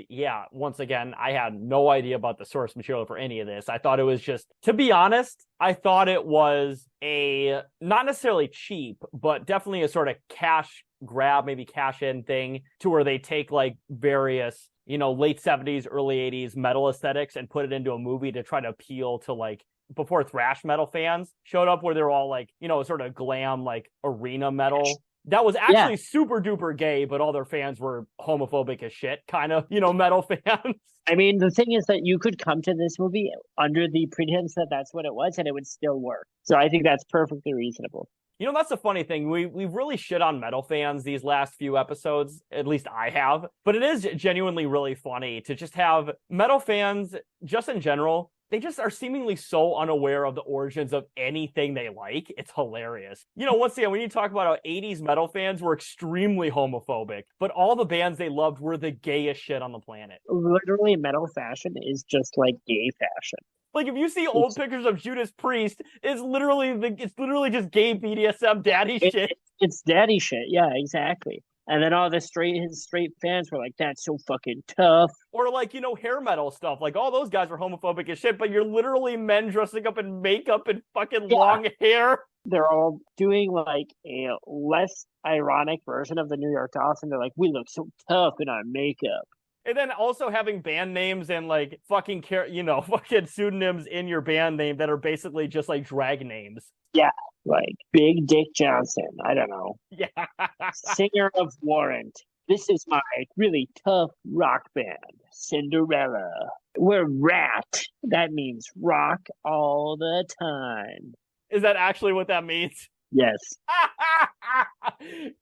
once again, I had no idea about the source material for any of this. I thought it was just, to be honest, I thought it was a, not necessarily cheap, but definitely a sort of cash grab, maybe cash in thing, to where they take, like, various, late 70s, early 80s metal aesthetics and put it into a movie to try to appeal to, like, before thrash metal fans showed up, where they're all, like, sort of glam, like, arena metal. That was actually super duper gay, but all their fans were homophobic as shit, kind of, metal fans. I mean, the thing is that you could come to this movie under the pretense that that's what it was, and it would still work. So I think that's perfectly reasonable. That's the funny thing. We've really shit on metal fans these last few episodes. At least I have. But it is genuinely really funny to just have metal fans, just in general, they just are seemingly so unaware of the origins of anything they like. It's hilarious. Once again, when you talk about how 80s metal fans were extremely homophobic, but all the bands they loved were the gayest shit on the planet. Literally, metal fashion is just like gay fashion. Like, if you see old pictures of Judas Priest, it's literally just gay BDSM daddy shit. It's daddy shit. Yeah, exactly. And then all the straight fans were like, that's so fucking tough. Or like, hair metal stuff. Like, all those guys were homophobic as shit, but you're literally men dressing up in makeup and fucking long hair. They're all doing like a less ironic version of the New York Dolls, and they're like, we look so tough in our makeup. And then also having band names and like fucking pseudonyms in your band name that are basically just like drag names. Yeah, like Big Dick Johnson. I don't know. Yeah. Singer of Warrant. This is my really tough rock band, Cinderella. We're Rat. That means rock all the time. Is that actually what that means? Yes.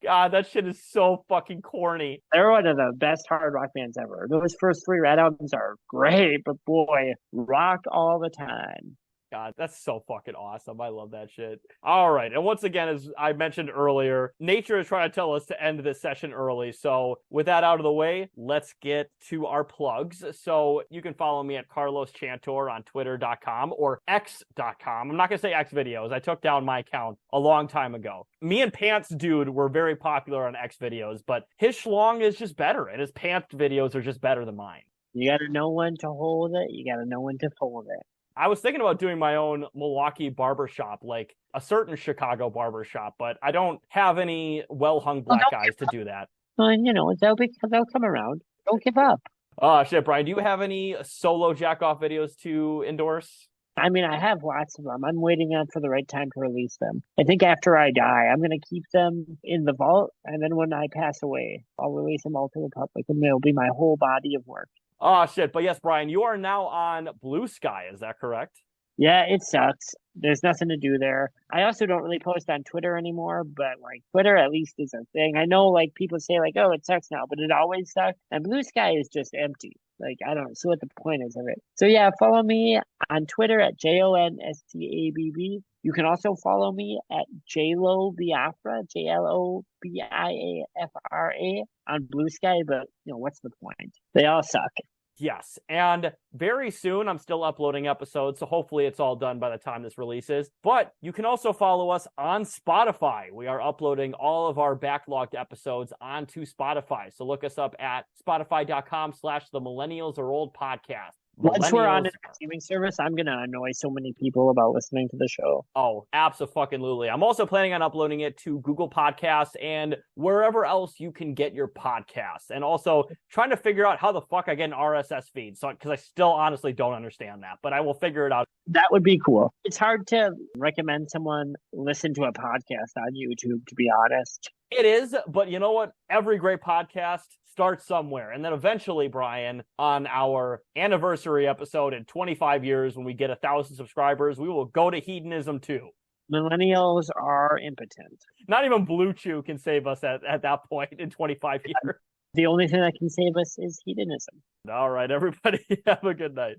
God, that shit is so fucking corny. They're one of the best hard rock bands ever. Those first 3 Rat albums are great, but boy, rock all the time. God, that's so fucking awesome. I love that shit. All right. And once again, as I mentioned earlier, nature is trying to tell us to end this session early. So with that out of the way, let's get to our plugs. So you can follow me at Carlos Chantor on twitter.com or x.com. I'm not going to say X videos. I took down my account a long time ago. Me and Pants Dude were very popular on X videos, but his schlong is just better. And his Pants videos are just better than mine. You got to know when to hold it. You got to know when to fold it. I was thinking about doing my own Milwaukee barbershop, like a certain Chicago barbershop, but I don't have any well-hung black guys to do that. Well, they'll come around. Don't give up. Oh, shit, Brian, do you have any solo jack-off videos to endorse? I mean, I have lots of them. I'm waiting for the right time to release them. I think after I die, I'm going to keep them in the vault, and then when I pass away, I'll release them all to the public, and they'll be my whole body of work. Oh, shit. But yes, Brian, you are now on Blue Sky. Is that correct? Yeah, it sucks. There's nothing to do there. I also don't really post on Twitter anymore, but like Twitter at least is a thing. I know like people say like, oh, it sucks now, but it always sucked. And Blue Sky is just empty. Like, I don't see what the point is of it. So yeah, follow me on Twitter at JONSTABB. You can also follow me at JLoBiafra, JLOBIAFRA on Blue Sky, but what's the point? They all suck. Yes, and very soon I'm still uploading episodes, so hopefully it's all done by the time this releases. But you can also follow us on Spotify. We are uploading all of our backlogged episodes onto Spotify. So look us up at spotify.com/the Millennials Are Old podcast. Once we're on a streaming service, I'm going to annoy so many people about listening to the show. Oh, abso-fucking-lutely. I'm also planning on uploading it to Google Podcasts and wherever else you can get your podcasts. And also trying to figure out how the fuck I get an RSS feed. So, because I still honestly don't understand that, but I will figure it out. That would be cool. It's hard to recommend someone listen to a podcast on YouTube, to be honest. It is, but you know what? Every great podcast starts somewhere. And then eventually, Brian, on our anniversary episode in 25 years, when we get 1,000 subscribers, we will go to hedonism too. Millennials are impotent. Not even Blue Chew can save us at that point in 25 years. The only thing that can save us is hedonism. All right, everybody, have a good night.